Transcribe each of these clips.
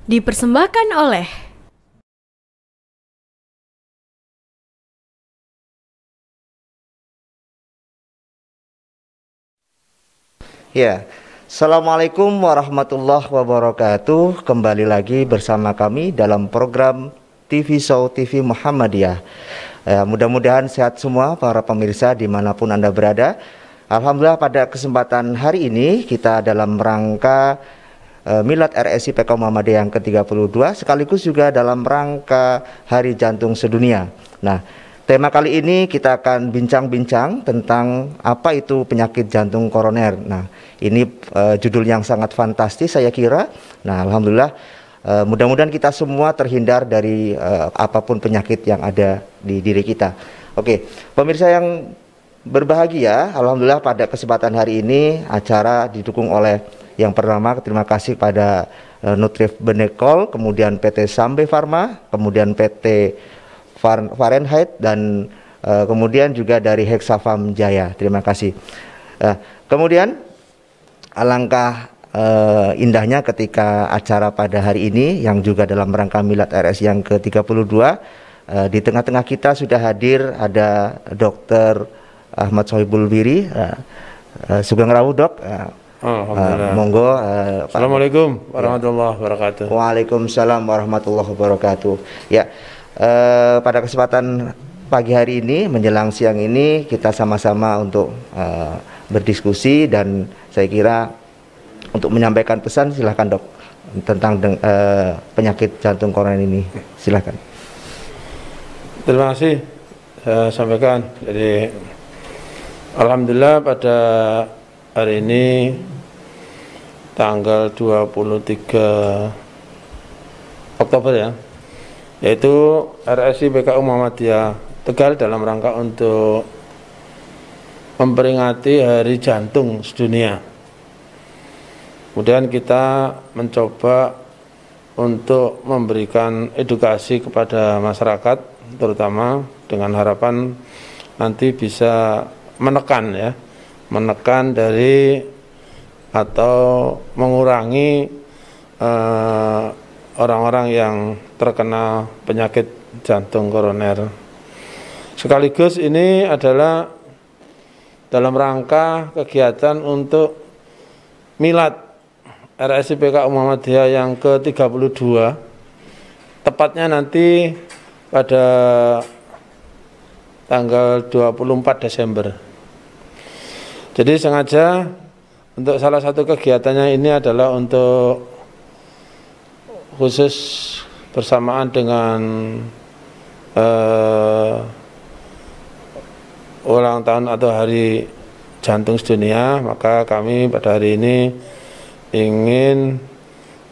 Dipersembahkan oleh Ya, Assalamualaikum warahmatullahi wabarakatuh. Kembali lagi bersama kami dalam program TV Show TV Muhammadiyah. Mudah-mudahan sehat semua para pemirsa dimanapun Anda berada. Alhamdulillah pada kesempatan hari ini kita dalam rangka Milad RSI PK Muhammadiyah yang ke-32 sekaligus juga dalam rangka Hari Jantung Sedunia. Nah, tema kali ini kita akan bincang-bincang tentang apa itu penyakit jantung koroner. Nah, ini judul yang sangat fantastis saya kira. Nah, alhamdulillah mudah-mudahan kita semua terhindar dari apapun penyakit yang ada di diri kita. Oke, pemirsa yang berbahagia, alhamdulillah pada kesempatan hari ini acara didukung oleh yang pertama terima kasih pada Nutrif Benekol, kemudian PT Sambe Pharma, kemudian PT Fahrenheit dan kemudian juga dari Hexafarm Jaya. Terima kasih. Kemudian alangkah indahnya ketika acara pada hari ini yang juga dalam rangka Milad RS yang ke-32, di tengah-tengah kita sudah hadir ada Dr. Ahmad Sohibul Wiri. Sugeng Rawuh, Dok. Monggo. Assalamualaikum warahmatullahi wabarakatuh. Waalaikumsalam warahmatullahi wabarakatuh. Ya, pada kesempatan pagi hari ini menjelang siang ini kita sama-sama untuk berdiskusi dan saya kira untuk menyampaikan pesan silahkan Dok tentang penyakit jantung koroner ini, silahkan. Terima kasih saya sampaikan. Jadi alhamdulillah pada hari ini tanggal 23 Oktober ya, yaitu RSI PKU Muhammadiyah Tegal dalam rangka untuk memperingati Hari Jantung Sedunia. Kemudian kita mencoba untuk memberikan edukasi kepada masyarakat, terutama dengan harapan nanti bisa menekan dari atau mengurangi orang-orang yang terkena penyakit jantung koroner. Sekaligus ini adalah dalam rangka kegiatan untuk Milad RSI PK Muhammadiyah yang ke-32, tepatnya nanti pada tanggal 24 Desember. Jadi sengaja untuk salah satu kegiatannya ini adalah untuk khusus bersamaan dengan ulang tahun atau Hari Jantung Sedunia, maka kami pada hari ini ingin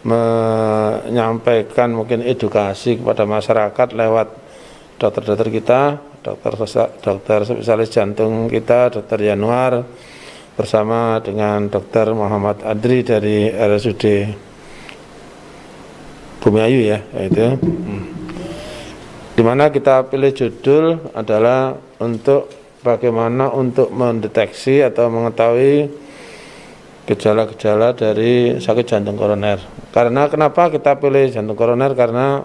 menyampaikan mungkin edukasi kepada masyarakat lewat dokter-dokter kita, dokter spesialis jantung kita, Dokter Yanuar, bersama dengan Dr. Muhammad Adri dari RSUD Bumiayu ya, yaitu dimana kita pilih judul adalah untuk bagaimana untuk mendeteksi atau mengetahui gejala-gejala dari sakit jantung koroner. Karena kenapa kita pilih jantung koroner? Karena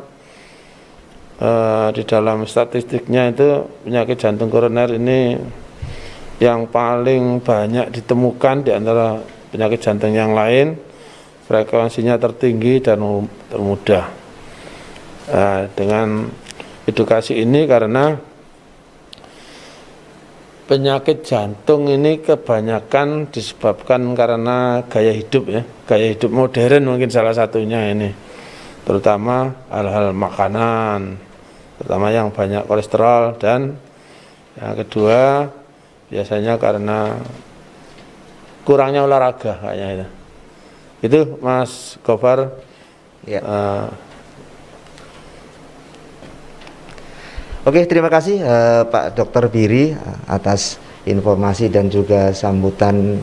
di dalam statistiknya itu penyakit jantung koroner ini yang paling banyak ditemukan di antara penyakit jantung yang lain, frekuensinya tertinggi dan termudah. Dengan edukasi ini, karena penyakit jantung ini kebanyakan disebabkan karena gaya hidup ya, gaya hidup modern mungkin salah satunya ini, terutama hal-hal makanan, terutama yang banyak kolesterol, dan yang kedua biasanya karena kurangnya olahraga kayaknya itu Mas Gofar. Ya. Oke, terima kasih Pak Dr. Biri atas informasi dan juga sambutan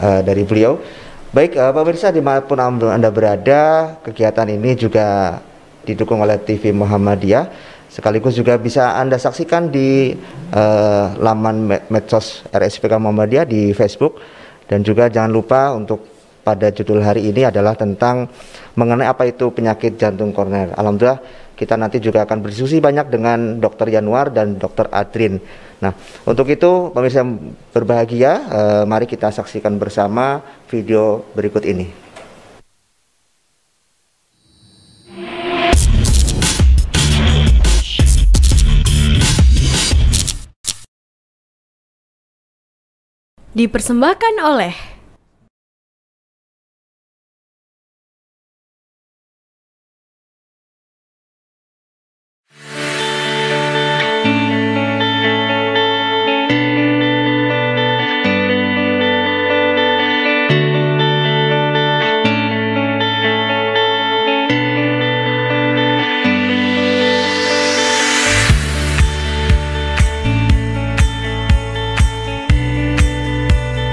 dari beliau. Baik, pemirsa dimanapun Anda berada, kegiatan ini juga didukung oleh TV Muhammadiyah. Sekaligus juga bisa Anda saksikan di laman medsos RSPK Muhammadiyah di Facebook. Dan juga jangan lupa untuk pada judul hari ini adalah tentang mengenai apa itu penyakit jantung koroner. Alhamdulillah kita nanti juga akan berdiskusi banyak dengan Dr. Yanuar dan Dr. Adrin. Nah, untuk itu pemirsa yang berbahagia, mari kita saksikan bersama video berikut ini. Dipersembahkan oleh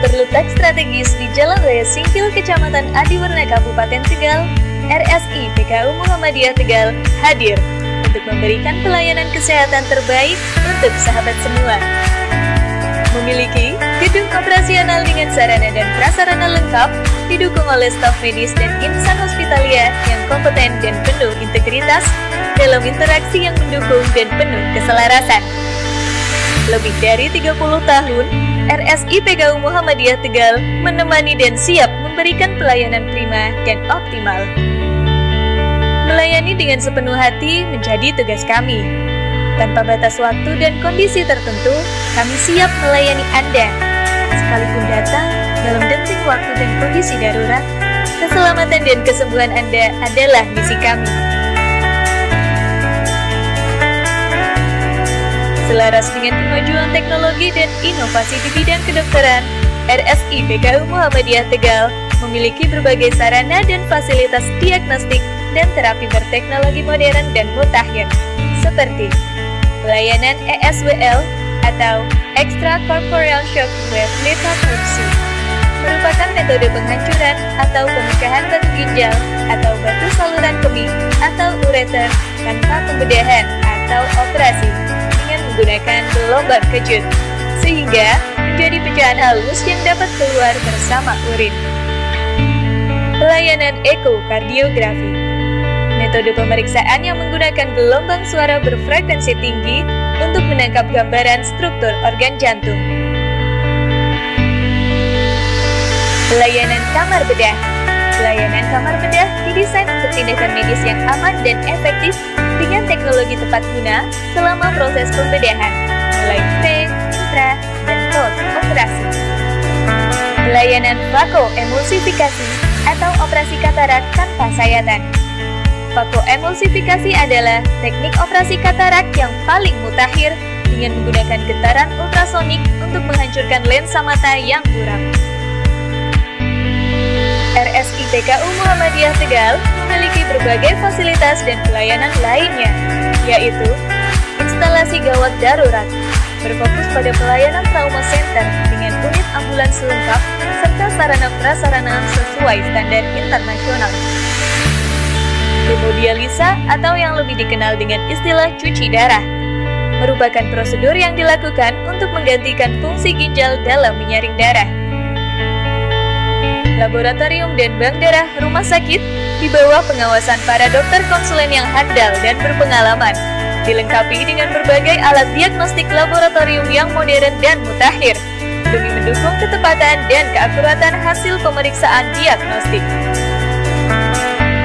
terletak strategis di Jalan Raya Singkil, Kecamatan Adiwerna, Kabupaten Tegal, RSI PKU Muhammadiyah Tegal hadir untuk memberikan pelayanan kesehatan terbaik untuk sahabat semua. Memiliki gedung operasional dengan sarana dan prasarana lengkap, didukung oleh staf medis dan insan hospitalia yang kompeten dan penuh integritas dalam interaksi yang mendukung dan penuh keselarasan. Lebih dari 30 tahun, RSI PKU Muhammadiyah Tegal menemani dan siap memberikan pelayanan prima dan optimal. Melayani dengan sepenuh hati menjadi tugas kami. Tanpa batas waktu dan kondisi tertentu, kami siap melayani Anda. Sekalipun datang dalam denting waktu dan kondisi darurat, keselamatan dan kesembuhan Anda adalah misi kami. Selaras dengan kemajuan teknologi dan inovasi di bidang kedokteran, RSI PKU Muhammadiyah Tegal memiliki berbagai sarana dan fasilitas diagnostik dan terapi berteknologi modern dan mutakhir, seperti pelayanan ESWL atau Extracorporeal Shock Wave Lithotripsy, merupakan metode penghancuran atau pemecah batu ginjal atau batu saluran kemih atau ureter tanpa pembedahan atau operasi menggunakan gelombang kejut, sehingga menjadi pecahan halus yang dapat keluar bersama urin. Pelayanan ekokardiografi, metode pemeriksaan yang menggunakan gelombang suara berfrekuensi tinggi untuk menangkap gambaran struktur organ jantung. Pelayanan kamar bedah, pelayanan kamar bedah didesain untuk tindakan medis yang aman dan efektif dengan teknologi tepat guna selama proses pembedahan, mulai pre, intra, dan post operasi. Pelayanan vakoemulsifikasi atau operasi katarak tanpa sayatan. Vakoemulsifikasi adalah teknik operasi katarak yang paling mutakhir dengan menggunakan getaran ultrasonik untuk menghancurkan lensa mata yang buram. RSI PKU Muhammadiyah Tegal memiliki berbagai fasilitas dan pelayanan lainnya, yaitu instalasi gawat darurat, berfokus pada pelayanan trauma center dengan unit ambulans lengkap serta sarana-prasarana sesuai standar internasional. Hemodialisa atau yang lebih dikenal dengan istilah cuci darah, merupakan prosedur yang dilakukan untuk menggantikan fungsi ginjal dalam menyaring darah. Laboratorium dan bank darah rumah sakit di bawah pengawasan para dokter konsulen yang handal dan berpengalaman, dilengkapi dengan berbagai alat diagnostik laboratorium yang modern dan mutakhir, demi mendukung ketepatan dan keakuratan hasil pemeriksaan diagnostik.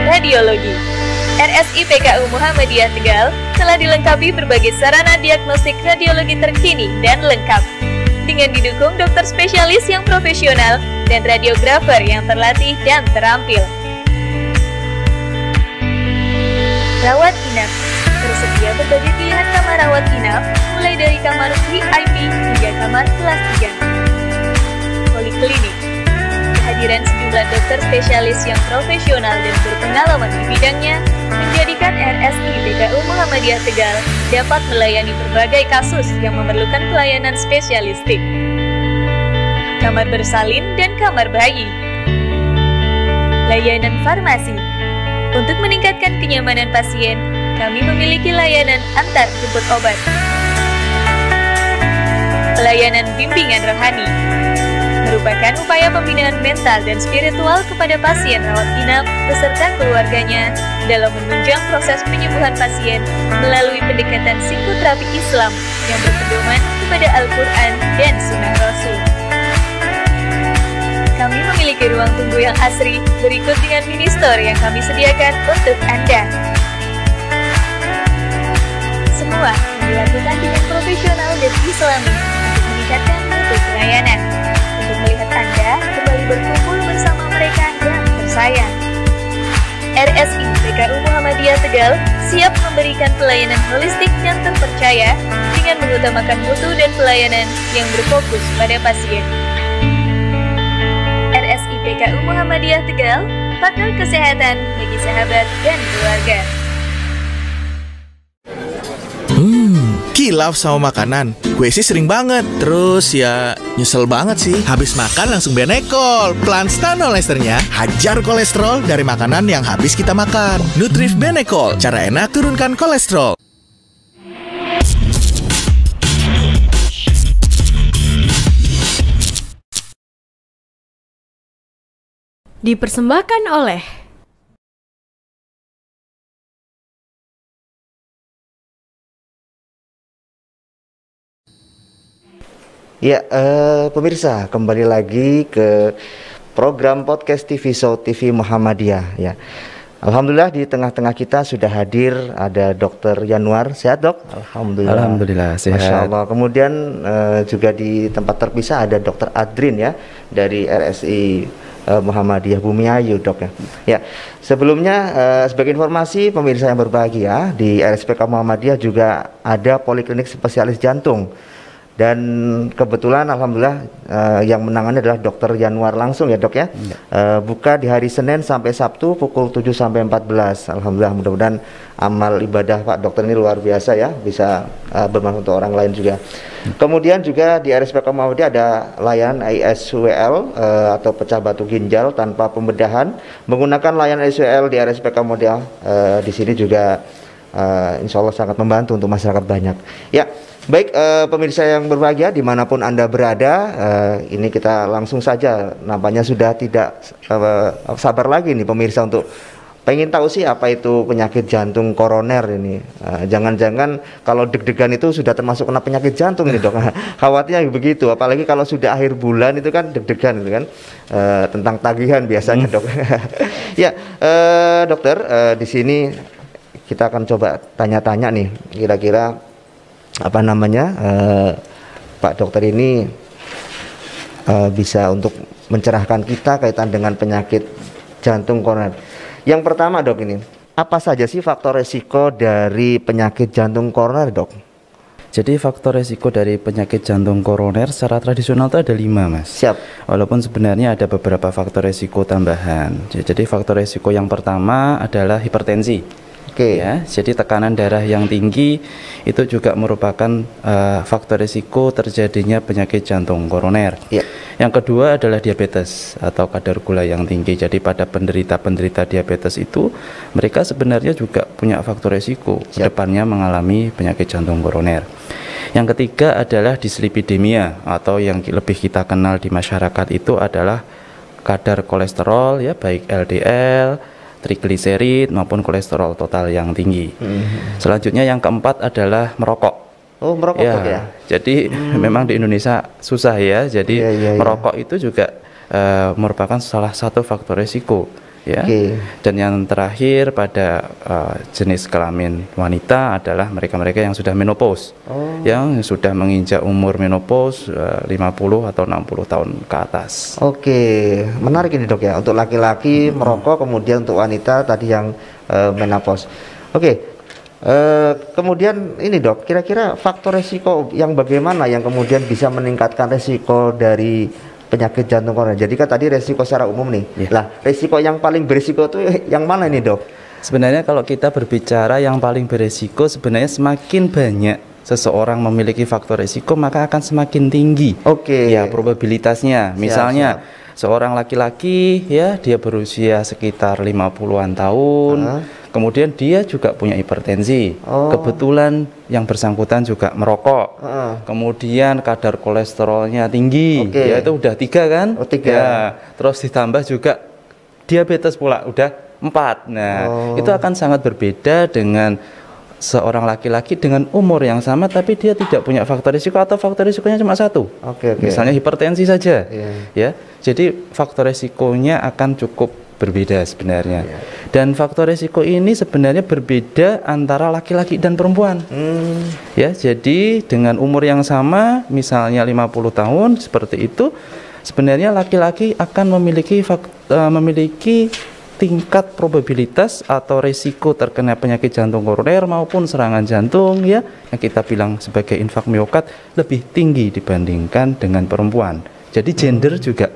Radiologi, RSI PKU Muhammadiyah Tegal telah dilengkapi berbagai sarana diagnostik radiologi terkini dan lengkap, dengan didukung dokter spesialis yang profesional dan radiografer yang terlatih dan terampil. Rawat inap, tersedia berbagai pilihan kamar rawat inap, mulai dari kamar VIP hingga kamar kelas 3. Poliklinik, kehadiran sejumlah dokter spesialis yang profesional dan berpengalaman di bidangnya menjadikan RSI PKU Muhammadiyah Tegal dapat melayani berbagai kasus yang memerlukan pelayanan spesialistik. Kamar bersalin dan kamar bayi. Layanan farmasi. Untuk meningkatkan kenyamanan pasien, kami memiliki layanan antar jemput obat. Pelayanan bimbingan rohani merupakan upaya pembinaan mental dan spiritual kepada pasien rawat inap beserta keluarganya dalam menunjang proses penyembuhan pasien melalui pendekatan psikoterapi Islam yang berpedoman kepada Al-Quran dan Sunnah Rasul. Kami memiliki ruang tunggu yang asri, berikut dengan mini store yang kami sediakan untuk Anda. Semua dilakukan dengan profesional dan islami untuk meningkatkan mutu pelayanan. Untuk melihat Anda kembali berkumpul bersama mereka yang tersayang. RSI PKU Muhammadiyah Tegal siap memberikan pelayanan holistik yang terpercaya dengan mengutamakan mutu dan pelayanan yang berfokus pada pasien. RSI PKU Muhammadiyah Tegal, partner kesehatan bagi sahabat dan keluarga. Kilaf sama makanan. Gue sih sering banget. Terus ya nyesel banget sih. Habis makan langsung Benekol. Plan Stanol Esternya hajar kolesterol dari makanan yang habis kita makan. Nutrif Benekol. Cara enak turunkan kolesterol. Dipersembahkan oleh Ya, pemirsa, kembali lagi ke program podcast TV Show TV Muhammadiyah ya. Alhamdulillah di tengah-tengah kita sudah hadir ada Dr. Yanuar. Sehat, Dok? Alhamdulillah. Alhamdulillah sehat. Masya Allah. Kemudian juga di tempat terpisah ada Dr. Adrin ya dari RSI Muhammadiyah Bumiayu, Dok ya. Ya, sebelumnya sebagai informasi pemirsa yang berbahagia, di RSPK Muhammadiyah juga ada poliklinik spesialis jantung. Dan kebetulan alhamdulillah yang menangani adalah Dr. Yanuar langsung ya, Dok ya. Buka di hari Senin sampai Sabtu pukul 7 sampai 14. Alhamdulillah, mudah-mudahan amal ibadah Pak Dokter ini luar biasa ya, bisa bermanfaat untuk orang lain juga. Kemudian juga di RSPK Muhammadiyah ada layanan ISWL atau pecah batu ginjal tanpa pembedahan. Menggunakan layanan ISWL di RSPK Muhammadiyah di sini juga insya Allah sangat membantu untuk masyarakat banyak. Ya, baik pemirsa yang berbahagia dimanapun Anda berada, ini kita langsung saja, nampaknya sudah tidak sabar lagi nih pemirsa untuk pengen tahu sih apa itu penyakit jantung koroner ini. Jangan-jangan kalau deg-degan itu sudah termasuk kena penyakit jantung nih, Dok. Khawatirnya begitu, apalagi kalau sudah akhir bulan itu kan deg-degan itu kan, tentang tagihan biasanya, Dok. Ya, dokter, di sini kita akan coba tanya-tanya nih, kira-kira apa namanya Pak Dokter ini bisa untuk mencerahkan kita kaitan dengan penyakit jantung koroner. Yang pertama, Dok, ini apa saja sih faktor resiko dari penyakit jantung koroner, Dok? Jadi faktor resiko dari penyakit jantung koroner secara tradisional itu ada 5, Mas. Siap. Walaupun sebenarnya ada beberapa faktor resiko tambahan. Jadi faktor resiko yang pertama adalah hipertensi. Ya, jadi tekanan darah yang tinggi itu juga merupakan faktor risiko terjadinya penyakit jantung koroner. Yang kedua adalah diabetes atau kadar gula yang tinggi. Jadi pada penderita diabetes itu mereka sebenarnya juga punya faktor risiko kedepannya mengalami penyakit jantung koroner. Yang ketiga adalah dislipidemia atau yang lebih kita kenal di masyarakat itu adalah kadar kolesterol ya, baik LDL, trigliserid maupun kolesterol total yang tinggi. Selanjutnya yang keempat adalah merokok. Oh, merokok ya. Jadi memang di Indonesia susah ya. Jadi merokok itu juga merupakan salah satu faktor risiko ya. Dan yang terakhir pada jenis kelamin wanita adalah mereka-mereka yang sudah menopause. Yang sudah menginjak umur menopause 50 atau 60 tahun ke atas. Menarik ini, Dok ya. Untuk laki-laki merokok, kemudian untuk wanita tadi yang menopause. Kemudian ini, Dok, kira-kira faktor resiko yang bagaimana yang kemudian bisa meningkatkan resiko dari penyakit jantung koroner? Jadi kan tadi resiko secara umum nih. Lah, resiko yang paling berisiko itu yang mana ini, Dok? Sebenarnya kalau kita berbicara yang paling berisiko, sebenarnya semakin banyak seseorang memiliki faktor risiko maka akan semakin tinggi. Ya, probabilitasnya. Misalnya seorang laki-laki ya, dia berusia sekitar 50-an tahun. Kemudian dia juga punya hipertensi. Kebetulan yang bersangkutan juga merokok. Kemudian kadar kolesterolnya tinggi. Ya itu udah 3 kan? 3. Ya, terus ditambah juga diabetes pula, udah 4. Nah, itu akan sangat berbeda dengan seorang laki-laki dengan umur yang sama tapi dia tidak punya faktor risiko atau faktor risikonya cuma 1. Misalnya hipertensi saja. Ya. Jadi faktor risikonya akan cukup berbeda sebenarnya. Dan faktor risiko ini sebenarnya berbeda antara laki-laki dan perempuan. Ya, jadi dengan umur yang sama, misalnya 50 tahun seperti itu, sebenarnya laki-laki akan memiliki tingkat probabilitas atau resiko terkena penyakit jantung koroner maupun serangan jantung ya, yang kita bilang sebagai infak miokard lebih tinggi dibandingkan dengan perempuan. Jadi gender juga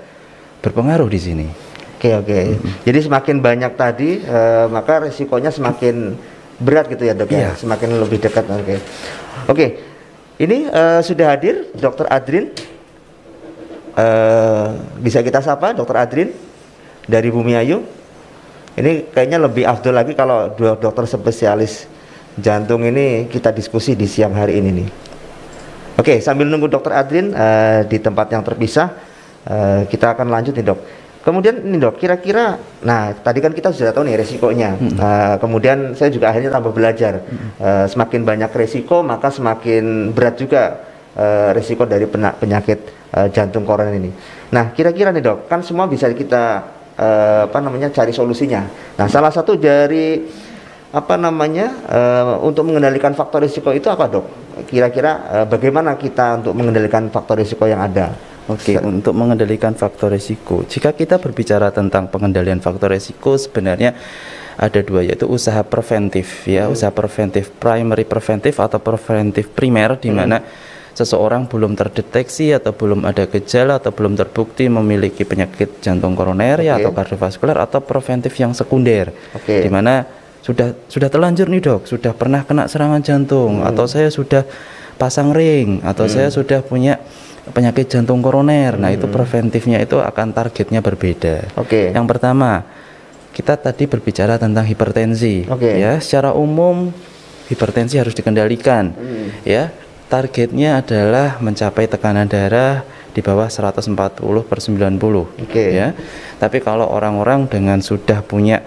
berpengaruh di sini. Jadi semakin banyak tadi maka resikonya semakin berat gitu ya, Dok ya. Semakin lebih dekat. Ini sudah hadir Dr. Adrin. Bisa kita sapa Dr. Adrin dari Bumi Ayu. Ini kayaknya lebih afdol lagi kalau dua dokter spesialis jantung ini kita diskusi di siang hari ini nih. Sambil nunggu Dr. Adrin di tempat yang terpisah, kita akan lanjut nih, Dok. Kemudian ini, Dok, kira-kira, nah tadi kan kita sudah tahu nih resikonya. Kemudian saya juga akhirnya tambah belajar. Semakin banyak resiko, maka semakin berat juga resiko dari penyakit jantung koroner ini. Nah, kira-kira nih, Dok, kan semua bisa kita cari solusinya. Nah, salah satu dari untuk mengendalikan faktor risiko itu apa, Dok? Kira-kira bagaimana kita untuk mengendalikan faktor risiko yang ada? Untuk mengendalikan faktor risiko, jika kita berbicara tentang pengendalian faktor risiko, sebenarnya ada 2, yaitu usaha preventif ya, usaha preventif, primary preventif atau preventif primer, di mana seseorang belum terdeteksi atau belum ada gejala atau belum terbukti memiliki penyakit jantung koroner ya, atau kardiovaskular, atau preventif yang sekunder, di mana sudah terlanjur nih, Dok, sudah pernah kena serangan jantung, atau saya sudah pasang ring, atau saya sudah punya penyakit jantung koroner. Nah, itu preventifnya itu akan targetnya berbeda. Yang pertama, kita tadi berbicara tentang hipertensi. Ya, secara umum hipertensi harus dikendalikan. Ya, targetnya adalah mencapai tekanan darah di bawah 140/90. Ya. Tapi kalau orang-orang dengan sudah punya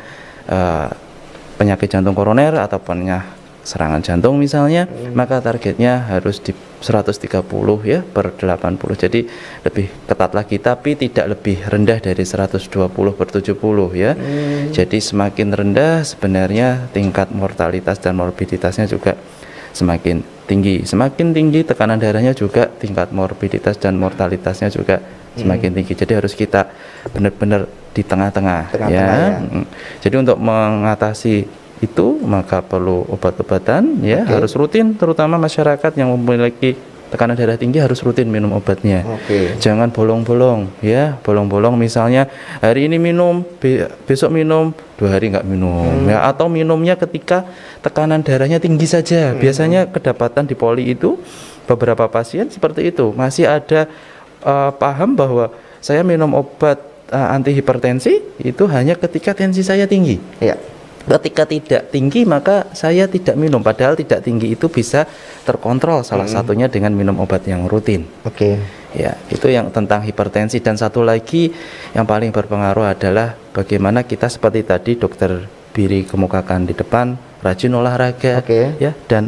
penyakit jantung koroner atau punya serangan jantung misalnya, maka targetnya harus di 130 ya per 80. Jadi lebih ketat lagi, tapi tidak lebih rendah dari 120/70 ya. Jadi semakin rendah sebenarnya tingkat mortalitas dan morbiditasnya juga semakin tinggi. Semakin tinggi tekanan darahnya juga tingkat morbiditas dan mortalitasnya juga semakin tinggi. Jadi harus kita benar-benar di tengah-tengah ya. Jadi untuk mengatasi itu maka perlu obat-obatan ya, harus rutin, terutama masyarakat yang memiliki tekanan darah tinggi harus rutin minum obatnya. Jangan bolong-bolong ya, bolong-bolong misalnya hari ini minum, besok minum, 2 hari nggak minum ya, atau minumnya ketika tekanan darahnya tinggi saja. Biasanya kedapatan di poli itu beberapa pasien seperti itu, masih ada paham bahwa saya minum obat anti hipertensi itu hanya ketika tensi saya tinggi. Ketika tidak tinggi maka saya tidak minum, padahal tidak tinggi itu bisa terkontrol, salah satunya dengan minum obat yang rutin. Ya, itu yang tentang hipertensi. Dan satu lagi yang paling berpengaruh adalah bagaimana kita seperti tadi Dokter Biri kemukakan di depan, rajin olahraga ya, dan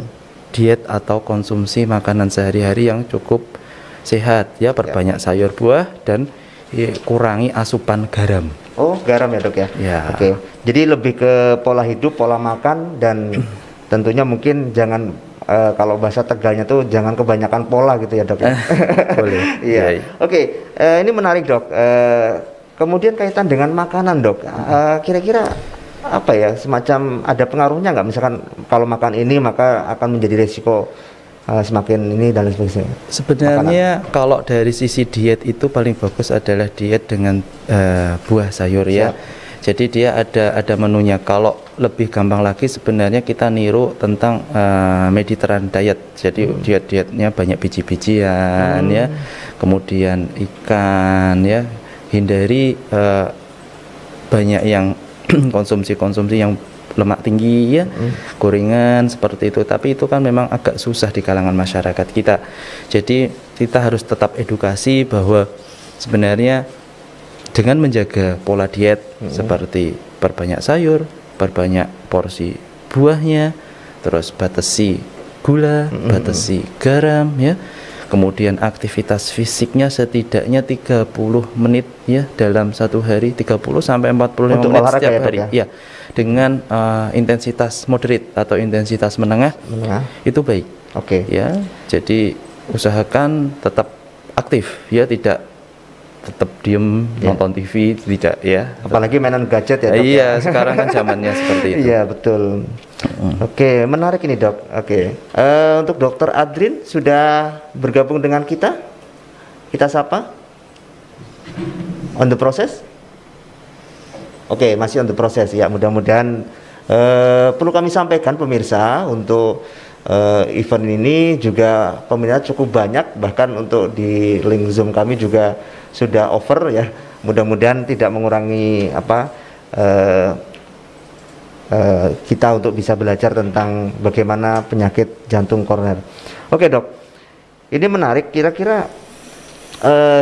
diet atau konsumsi makanan sehari-hari yang cukup sehat ya, perbanyak sayur buah dan kurangi asupan garam. Garam ya, Dok ya. Jadi lebih ke pola hidup, pola makan, dan tentunya mungkin jangan kalau bahasa Tegalnya tuh jangan kebanyakan pola gitu ya, Dok ya. Boleh. Ini menarik, Dok. Kemudian kaitan dengan makanan, Dok. Kira-kira apa ya, semacam ada pengaruhnya nggak? Misalkan kalau makan ini maka akan menjadi resiko semakin ini dan sebagainya. Sebenarnya kalau dari sisi diet itu paling bagus adalah diet dengan buah sayur ya. Jadi dia ada menunya. Kalau lebih gampang lagi sebenarnya kita niru tentang Mediterranean diet. Jadi diet-dietnya banyak biji-bijian ya, kemudian ikan ya, hindari banyak yang konsumsi yang lemak tinggi ya, gorengan seperti itu. Tapi itu kan memang agak susah di kalangan masyarakat kita. Jadi kita harus tetap edukasi bahwa sebenarnya dengan menjaga pola diet seperti perbanyak sayur, perbanyak porsi buahnya, terus batasi gula, batasi garam ya. Kemudian aktivitas fisiknya setidaknya 30 menit ya dalam satu hari, 30 sampai 45 menit setiap hari ya. Dengan intensitas moderate atau intensitas menengah. Itu baik. Oke. Ya. Jadi usahakan tetap aktif ya, tidak tetap diem nonton TV, tidak ya. Apalagi mainan gadget ya, Dok. Iya, sekarang kan zamannya seperti itu. Iya, betul. Oke, menarik ini, Dok. Oke. Untuk Dokter Adrin sudah bergabung dengan kita. Kita sapa. On the process? Oke, masih on the process ya. Mudah-mudahan perlu kami sampaikan pemirsa, untuk event ini juga peminat cukup banyak, bahkan untuk di link Zoom kami juga sudah over ya. Mudah-mudahan tidak mengurangi kita untuk bisa belajar tentang bagaimana penyakit jantung koroner. Oke, Dok, ini menarik. Kira-kira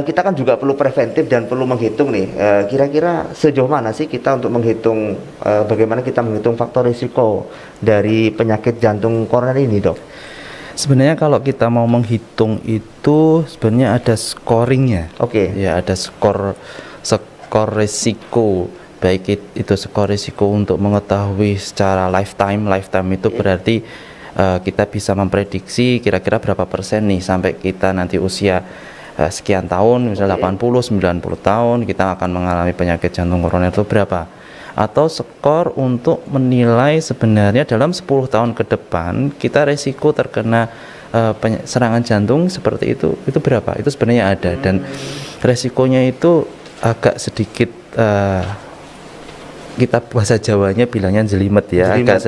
kita kan juga perlu preventif dan perlu menghitung nih, kira-kira sejauh mana sih kita untuk menghitung, bagaimana kita menghitung faktor risiko dari penyakit jantung koroner ini, Dok? Sebenarnya kalau kita mau menghitung itu sebenarnya ada scoringnya. Oke. Ya, ada skor risiko. Baik itu skor risiko untuk mengetahui secara lifetime itu berarti kita bisa memprediksi kira-kira berapa persen nih sampai kita nanti usia sekian tahun, misalnya 80, 90 tahun kita akan mengalami penyakit jantung koroner itu berapa. Atau skor untuk menilai sebenarnya dalam 10 tahun ke depan kita resiko terkena serangan jantung seperti itu berapa. Itu sebenarnya ada, dan resikonya itu agak sedikit kita bahasa Jawanya bilangnya jelimet ya, agak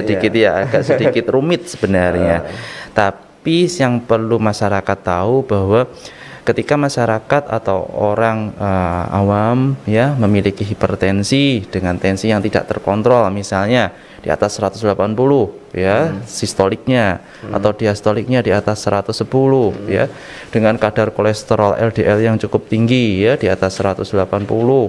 sedikit rumit sebenarnya. Tapi yang perlu masyarakat tahu bahwa ketika masyarakat atau orang awam ya memiliki hipertensi dengan tensi yang tidak terkontrol, misalnya di atas 180 ya sistoliknya, atau diastoliknya di atas 110 ya, dengan kadar kolesterol LDL yang cukup tinggi ya di atas 180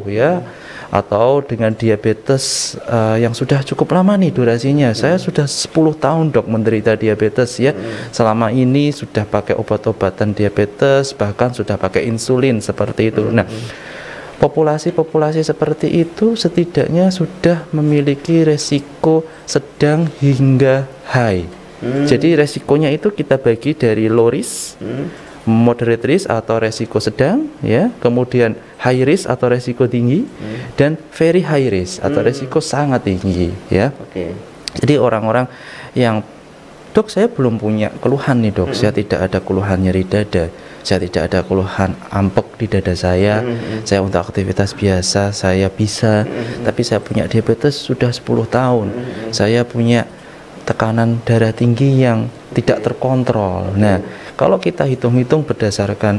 ya, atau dengan diabetes yang sudah cukup lama nih durasinya. Saya sudah 10 tahun, Dok, menderita diabetes ya. Selama ini sudah pakai obat-obatan diabetes, bahkan sudah pakai insulin seperti itu. Nah, populasi seperti itu setidaknya sudah memiliki resiko sedang hingga high. Jadi resikonya itu kita bagi dari low risk, moderate risk atau resiko sedang ya, kemudian high risk atau resiko tinggi, dan very high risk atau resiko sangat tinggi ya. Jadi orang-orang yang, Dok, saya belum punya keluhan nih, Dok, saya tidak ada keluhan nyeri dada, saya tidak ada keluhan ampek di dada saya untuk aktivitas biasa saya bisa, tapi saya punya diabetes sudah 10 tahun, saya punya tekanan darah tinggi yang tidak terkontrol. Nah, kalau kita hitung-hitung berdasarkan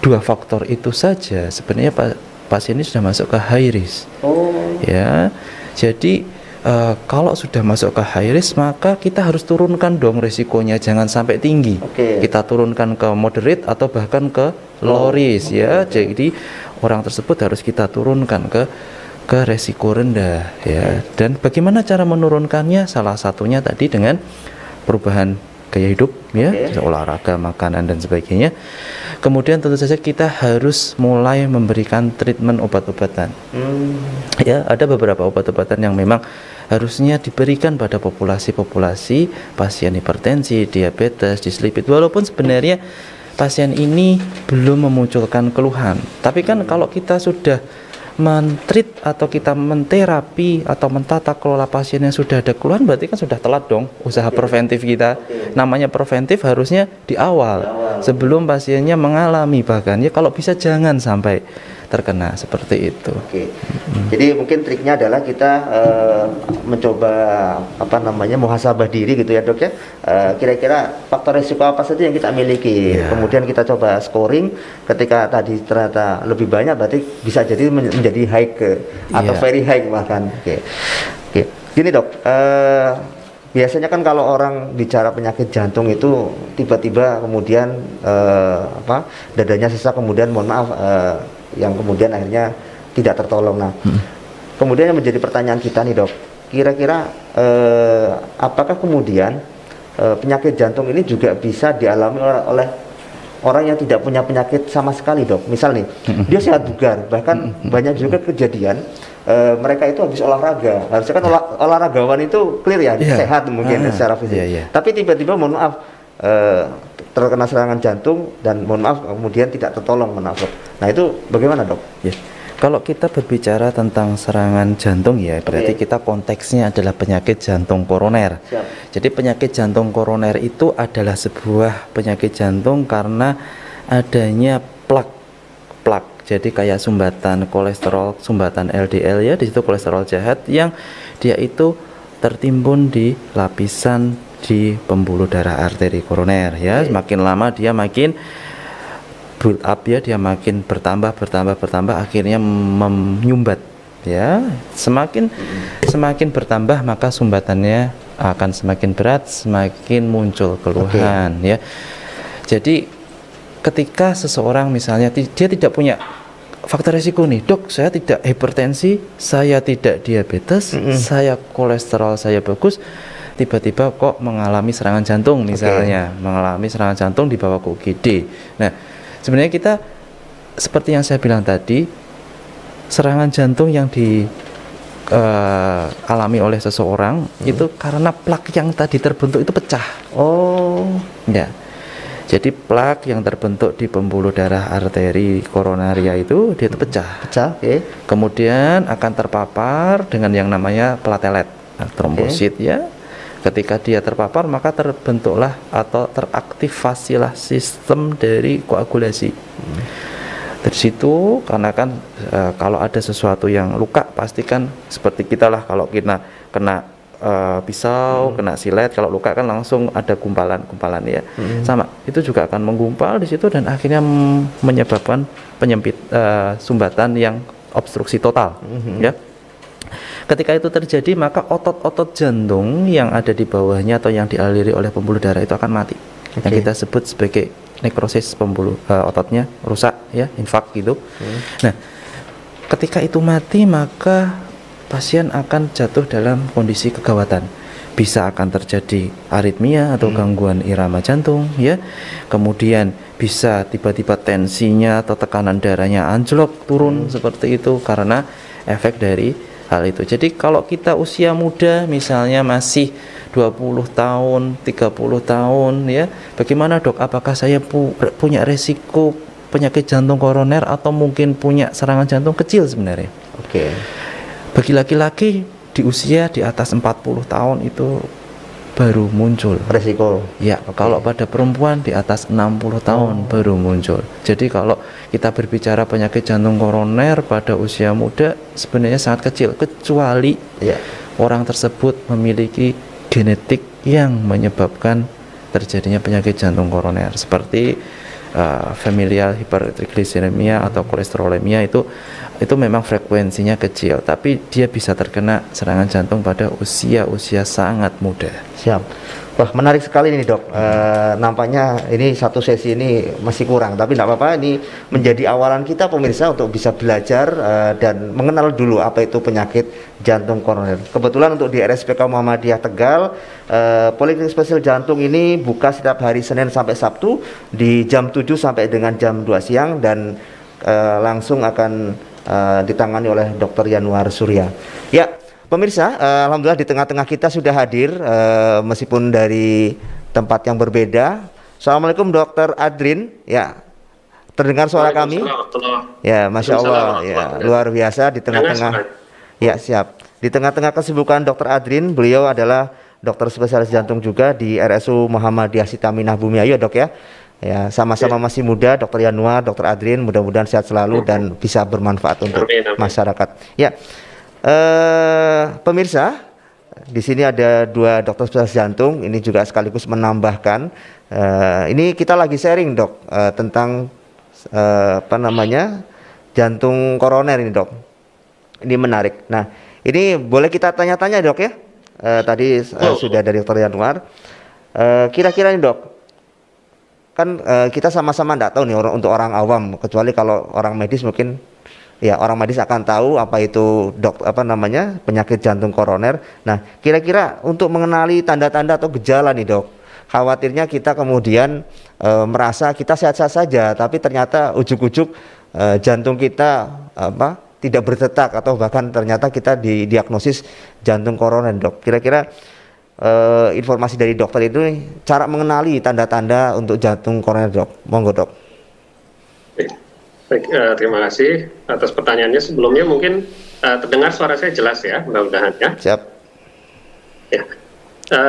dua faktor itu saja, sebenarnya pasien ini sudah masuk ke high risk. Ya, jadi kalau sudah masuk ke high risk, maka kita harus turunkan dong resikonya, jangan sampai tinggi. Kita turunkan ke moderate atau bahkan ke low risk ya. Jadi orang tersebut harus kita turunkan ke resiko rendah ya. Dan bagaimana cara menurunkannya? Salah satunya tadi dengan perubahan gaya hidup ya, olahraga, makanan dan sebagainya. Kemudian tentu saja kita harus mulai memberikan treatment obat-obatan. Ya, ada beberapa obat-obatan yang memang harusnya diberikan pada populasi-populasi pasien hipertensi, diabetes, dislipid, walaupun sebenarnya pasien ini belum memunculkan keluhan. Tapi kan kalau kita sudah mentreat atau kita menterapi atau mentata kelola pasien yang sudah ada keluhan, berarti kan sudah telat dong usaha preventif kita. Namanya preventif harusnya di awal sebelum pasiennya mengalami, bahkan ya kalau bisa jangan sampai terkena seperti itu. Oke. Jadi mungkin triknya adalah kita mencoba muhasabah diri gitu ya, Dok ya. Kira-kira faktor risiko apa saja yang kita miliki. Kemudian kita coba scoring, ketika tadi ternyata lebih banyak berarti bisa jadi menjadi high atau very high bahkan. Oke. Gini, Dok. Biasanya kan kalau orang bicara penyakit jantung itu tiba-tiba kemudian dadanya sesak, kemudian mohon maaf yang kemudian akhirnya tidak tertolong. Nah, kemudian yang menjadi pertanyaan kita nih, Dok, kira-kira apakah kemudian penyakit jantung ini juga bisa dialami oleh orang yang tidak punya penyakit sama sekali, Dok? Misal nih, dia sehat bugar, bahkan banyak juga kejadian mereka itu habis olahraga. Harusnya kan olahragawan itu clear ya, sehat mungkin secara fisik. Tapi tiba-tiba mohon maaf terkena serangan jantung dan mohon maaf kemudian tidak tertolong, mohon maaf, Dok. Nah, itu bagaimana, Dok? Kalau kita berbicara tentang serangan jantung ya, berarti kita konteksnya adalah penyakit jantung koroner. Jadi penyakit jantung koroner itu adalah sebuah penyakit jantung karena adanya plak. Jadi kayak sumbatan kolesterol, sumbatan LDL ya, di situ kolesterol jahat yang dia itu tertimbun di lapisan di pembuluh darah arteri koroner ya. Semakin lama dia makin build up ya, dia makin bertambah akhirnya menyumbat ya. Semakin bertambah maka sumbatannya akan semakin berat, semakin muncul keluhan ya. Jadi ketika seseorang misalnya dia tidak punya faktor resiko nih, Dok, saya tidak hipertensi, saya tidak diabetes, saya kolesterol saya bagus, tiba-tiba kok mengalami serangan jantung misalnya, mengalami serangan jantung dibawa ke UGD. Nah, sebenarnya kita seperti yang saya bilang tadi, serangan jantung yang dialami oleh seseorang itu karena plak yang tadi terbentuk itu pecah. Ya. Jadi plak yang terbentuk di pembuluh darah arteri koronaria itu dia itu pecah. Kemudian akan terpapar dengan yang namanya platelet, trombosit ya. Ketika dia terpapar maka terbentuklah atau teraktivasilah sistem dari koagulasi. Dari situ karena kan kalau ada sesuatu yang luka pasti kan seperti kita lah, kalau kita kena pisau, kena silet, kalau luka kan langsung ada gumpalan ya. Sama, itu juga akan menggumpal di situ dan akhirnya menyebabkan sumbatan yang obstruksi total ya. Ketika itu terjadi maka otot-otot jantung yang ada di bawahnya atau yang dialiri oleh pembuluh darah itu akan mati. Yang kita sebut sebagai nekrosis pembuluh ototnya rusak ya, infark gitu. Nah, ketika itu mati maka pasien akan jatuh dalam kondisi kegawatan. Bisa akan terjadi aritmia atau gangguan irama jantung ya. Kemudian bisa tiba-tiba tensinya atau tekanan darahnya anjlok turun seperti itu karena efek dari hal itu. Jadi kalau kita usia muda misalnya masih 20 tahun, 30 tahun ya, bagaimana, Dok? Apakah saya punya resiko penyakit jantung koroner atau mungkin punya serangan jantung kecil sebenarnya? Bagi laki-laki di usia di atas 40 tahun itu baru muncul resiko. Ya, kalau pada perempuan di atas 60 tahun baru muncul. Jadi kalau kita berbicara penyakit jantung koroner pada usia muda sebenarnya sangat kecil, kecuali orang tersebut memiliki genetik yang menyebabkan terjadinya penyakit jantung koroner seperti familial hipertriglyceridemia atau kolesterolemia. Itu memang frekuensinya kecil, tapi dia bisa terkena serangan jantung pada usia sangat muda. Siap. Wah, menarik sekali ini, Dok. Nampaknya ini satu sesi ini masih kurang, tapi tidak apa-apa. Ini menjadi awalan kita pemirsa untuk bisa belajar dan mengenal dulu apa itu penyakit jantung koroner. Kebetulan untuk di RSPK Muhammadiyah Tegal, Poliklinik Spesial Jantung ini buka setiap hari Senin sampai Sabtu di jam 7 sampai dengan jam 2 siang dan langsung akan ditangani oleh Dr. Yanuar Surya. Ya, pemirsa, alhamdulillah di tengah-tengah kita sudah hadir meskipun dari tempat yang berbeda. Assalamualaikum Dr. Adrin. Ya, terdengar suara kami? Ya, Masya Allah, ya, luar biasa di tengah-tengah. Ya, siap. Di tengah-tengah kesibukan Dr. Adrin, beliau adalah dokter spesialis jantung juga di RSU Muhammadiyah Sitaminah Bumiayu, Dok ya. Ya, sama-sama masih muda, Dokter Yanuar, Dokter Adrin, mudah-mudahan sehat selalu dan bisa bermanfaat untuk masyarakat. Ya, pemirsa, di sini ada 2 dokter spesialis jantung. Ini juga sekaligus menambahkan, ini kita lagi sharing dok tentang jantung koroner ini dok. Ini menarik. Nah, ini boleh kita tanya-tanya dok ya. Tadi sudah dari Dokter Yanuar. Kira-kira nih dok, kan kita sama-sama enggak tahu nih untuk orang awam, kecuali kalau orang medis mungkin ya orang medis akan tahu apa itu penyakit jantung koroner. Nah, kira-kira untuk mengenali tanda-tanda atau gejala nih dok, khawatirnya kita kemudian merasa kita sehat-sehat saja, tapi ternyata ujuk-ujuk jantung kita tidak berdetak atau bahkan ternyata kita didiagnosis jantung koroner dok. Kira-kira informasi dari dokter itu cara mengenali tanda-tanda untuk jantung koroner dok, monggo dok. Baik, terima kasih atas pertanyaannya. Sebelumnya mungkin terdengar suara saya jelas ya, mudah-mudahan ya. Siap. Ya,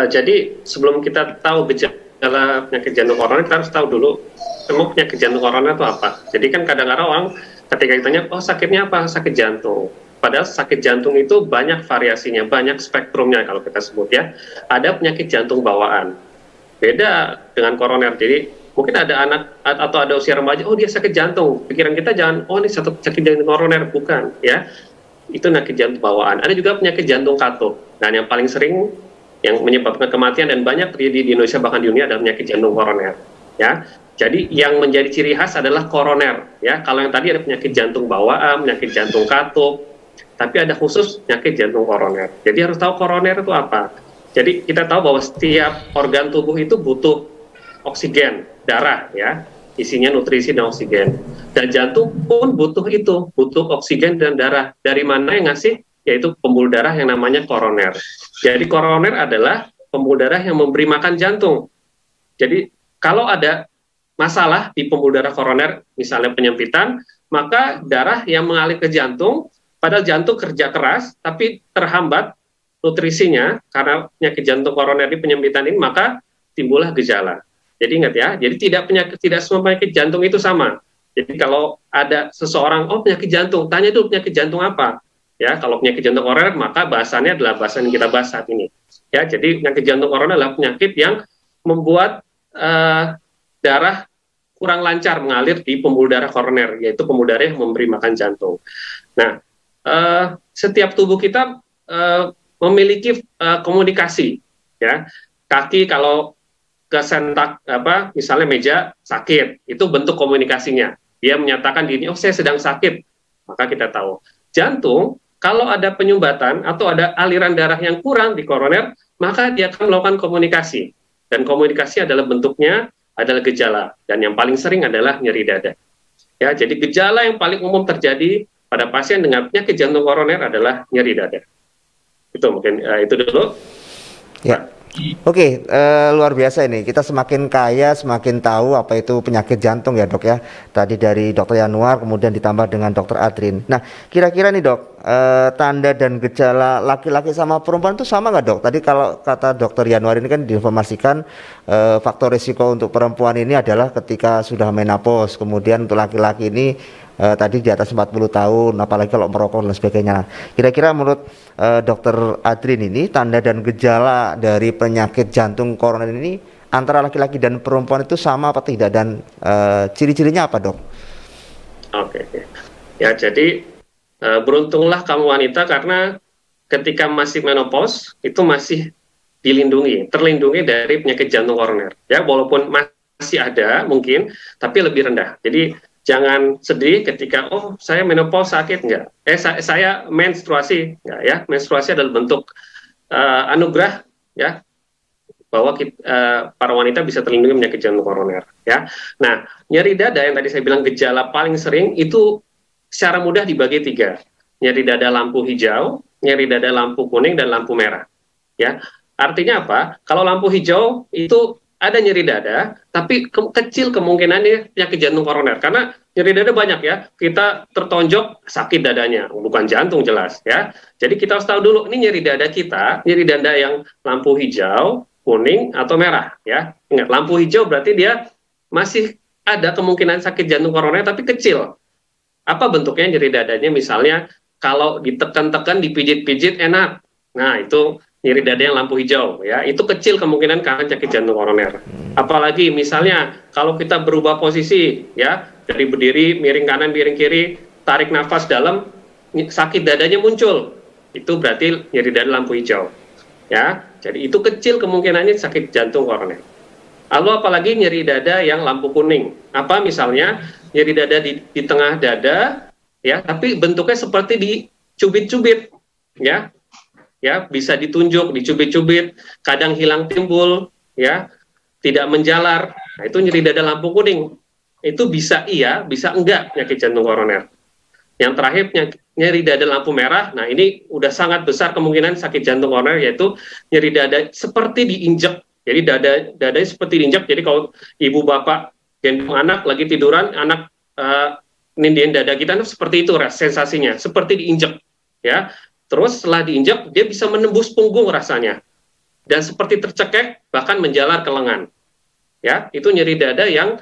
jadi sebelum kita tahu gejala penyakit jantung koroner, kita harus tahu dulu penyakit jantung koroner itu apa. Jadi kan kadang-kadang orang ketika ditanya, oh sakitnya apa? Sakit jantung. Padahal sakit jantung itu banyak variasinya, banyak spektrumnya kalau kita sebut ya. Ada penyakit jantung bawaan, beda dengan koroner. Jadi mungkin ada anak atau ada usia remaja, oh dia sakit jantung. Pikiran kita jangan, oh ini sakit jantung koroner, bukan ya. Itu penyakit jantung bawaan. Ada juga penyakit jantung katup. Dan yang paling sering yang menyebabkan kematian dan banyak terjadi di Indonesia bahkan di dunia adalah penyakit jantung koroner. Ya, jadi yang menjadi ciri khas adalah koroner. Ya, kalau yang tadi ada penyakit jantung bawaan, penyakit jantung katup. Tapi ada khusus penyakit jantung koroner. Jadi harus tahu koroner itu apa. Jadi kita tahu bahwa setiap organ tubuh itu butuh oksigen, darah ya, isinya nutrisi dan oksigen. Dan jantung pun butuh itu, butuh oksigen dan darah. Dari mana yang ngasih? Yaitu pembuluh darah yang namanya koroner. Jadi koroner adalah pembuluh darah yang memberi makan jantung. Jadi kalau ada masalah di pembuluh darah koroner, misalnya penyempitan, maka darah yang mengalir ke jantung, padahal jantung kerja keras, tapi terhambat nutrisinya karena penyakit jantung koroner di penyempitan ini, maka timbullah gejala. Jadi ingat ya, jadi tidak semua penyakit jantung itu sama. Jadi kalau ada seseorang, oh penyakit jantung, tanya dulu penyakit jantung apa. Ya, kalau penyakit jantung koroner, maka bahasannya adalah bahasan yang kita bahas saat ini. Ya, jadi penyakit jantung koroner adalah penyakit yang membuat darah kurang lancar mengalir di pembuluh darah koroner, yaitu pembuluh darah yang memberi makan jantung. Nah, setiap tubuh kita memiliki komunikasi, ya. Kaki kalau kesentak misalnya meja sakit, itu bentuk komunikasinya. Dia menyatakan diri, oh saya sedang sakit, maka kita tahu. Jantung kalau ada penyumbatan atau ada aliran darah yang kurang di koroner, maka dia akan melakukan komunikasi. Dan komunikasi adalah bentuknya adalah gejala, dan yang paling sering adalah nyeri dada. Ya, jadi gejala yang paling umum terjadi pada pasien dengan penyakit jantung koroner adalah nyeri dada. Itu mungkin itu dulu. Ya. Oke, luar biasa ini. Kita semakin kaya, semakin tahu apa itu penyakit jantung ya dok ya. Tadi dari Dokter Yanuar, kemudian ditambah dengan Dokter Adrin. Nah, kira-kira nih dok, tanda dan gejala laki-laki sama perempuan itu sama nggak dok? Tadi kalau kata Dokter Yanuar ini kan diinformasikan faktor risiko untuk perempuan ini adalah ketika sudah menopause. Kemudian untuk laki-laki ini tadi di atas 40 tahun, apalagi kalau merokok dan sebagainya. Kira-kira menurut Dokter Adrin ini tanda dan gejala dari penyakit jantung koroner ini antara laki-laki dan perempuan itu sama apa tidak, dan ciri-cirinya apa dok? Oke. Ya, jadi beruntunglah kamu wanita karena ketika masih menopause itu masih terlindungi dari penyakit jantung koroner. Ya, walaupun masih ada mungkin, tapi lebih rendah. Jadi jangan sedih ketika oh saya menopause sakit, enggak. Saya menstruasi, enggak ya. Menstruasi adalah bentuk anugerah ya, bahwa para wanita bisa terlindungi penyakit jantung koroner ya. Nah, nyeri dada yang tadi saya bilang gejala paling sering itu secara mudah dibagi 3. Nyeri dada lampu hijau, nyeri dada lampu kuning, dan lampu merah. Ya, artinya apa? Kalau lampu hijau itu ada nyeri dada, tapi kecil kemungkinannya penyakit jantung koroner. Karena nyeri dada banyak ya, kita tertonjok sakit dadanya, bukan jantung jelas ya. Jadi kita harus tahu dulu, ini nyeri dada kita, nyeri dada yang lampu hijau, kuning, atau merah ya. Ingat, lampu hijau berarti dia masih ada kemungkinan sakit jantung koroner tapi kecil. Apa bentuknya nyeri dadanya? Misalnya kalau ditekan-tekan, dipijit-pijit enak. Nah, itu nyeri dada yang lampu hijau ya. Itu kecil kemungkinan karena sakit jantung koroner. Apalagi misalnya kalau kita berubah posisi ya, dari berdiri miring kanan, miring kiri, tarik nafas dalam, sakit dadanya muncul. Itu berarti nyeri dada lampu hijau. Ya. Jadi itu kecil kemungkinannya sakit jantung koroner. Lalu apalagi nyeri dada yang lampu kuning. Apa misalnya nyeri dada di tengah dada, ya, tapi bentuknya seperti dicubit-cubit, ya, bisa ditunjuk, dicubit-cubit, kadang hilang timbul, ya, tidak menjalar. Nah, itu nyeri dada lampu kuning. Itu bisa iya, bisa enggak penyakit jantung koroner. Yang terakhir nyeri dada lampu merah. Nah, ini udah sangat besar kemungkinan sakit jantung koroner, yaitu nyeri dada seperti diinjek. Jadi dadanya seperti diinjak. Jadi kalau ibu bapak gendong anak lagi tiduran, anak nindihin dada kita, seperti itu sensasinya, seperti diinjak, ya. Terus setelah diinjak, dia bisa menembus punggung rasanya, dan seperti tercekek bahkan menjalar ke lengan, ya. Itu nyeri dada yang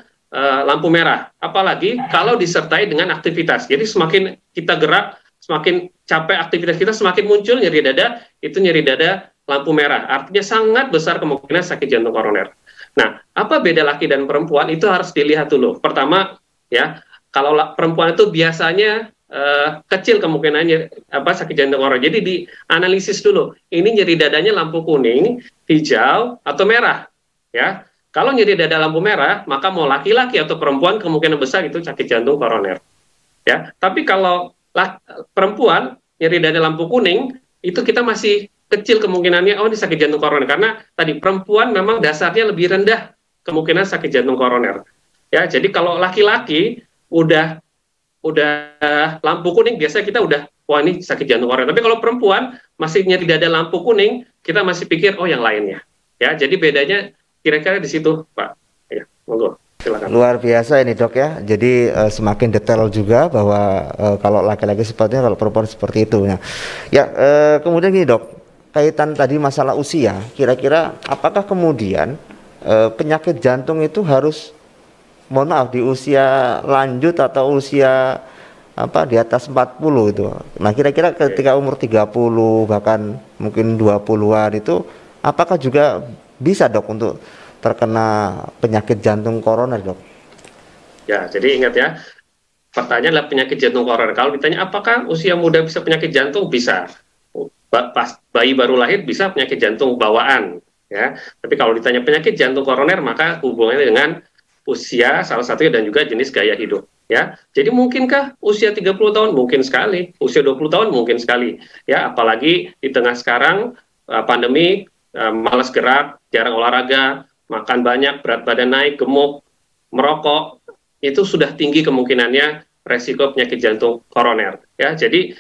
lampu merah. Apalagi kalau disertai dengan aktivitas. Jadi semakin kita gerak, semakin capek aktivitas kita, semakin muncul nyeri dada. Itu nyeri dada lampu merah, artinya sangat besar kemungkinan sakit jantung koroner. Nah, apa beda laki dan perempuan itu harus dilihat dulu. Pertama, ya, kalau perempuan itu biasanya kecil kemungkinannya sakit jantung koroner. Jadi dianalisis dulu. Ini nyeri dadanya lampu kuning, hijau, atau merah. Ya, kalau nyeri dada lampu merah, maka mau laki-laki atau perempuan kemungkinan besar itu sakit jantung koroner. Ya, tapi kalau perempuan nyeri dada lampu kuning, itu kita masih kecil kemungkinannya, oh ini sakit jantung koroner, karena tadi perempuan memang dasarnya lebih rendah kemungkinan sakit jantung koroner. Ya, jadi kalau laki-laki udah lampu kuning, biasanya kita udah, wah ini sakit jantung koroner. Tapi kalau perempuan masih nyeri dada lampu kuning, kita masih pikir, oh yang lainnya. Ya, jadi bedanya kira-kira di situ, Pak. Ya, monggo. Silakan. Luar biasa ini dok ya. Jadi semakin detail juga bahwa kalau laki-laki sepertinya, kalau perempuan seperti itu. Ya, kemudian gini dok. Kaitan tadi masalah usia, kira-kira apakah kemudian penyakit jantung itu harus, mohon maaf, di usia lanjut atau usia di atas 40 itu. Nah, kira-kira ketika umur 30 bahkan mungkin 20-an itu apakah juga bisa dok untuk terkena penyakit jantung koroner dok? Ya, jadi ingat ya, pertanyaan adalah penyakit jantung koroner. Kalau ditanya apakah usia muda bisa penyakit jantung, bisa. Pas bayi baru lahir bisa penyakit jantung bawaan, ya. Tapi kalau ditanya penyakit jantung koroner, maka hubungannya dengan usia salah satunya dan juga jenis gaya hidup, ya. Jadi mungkinkah usia 30 tahun? Mungkin sekali. Usia 20 tahun mungkin sekali, ya. Apalagi di tengah sekarang pandemi, malas gerak, jarang olahraga, makan banyak, berat badan naik, gemuk, merokok, itu sudah tinggi kemungkinannya resiko penyakit jantung koroner, ya. Jadi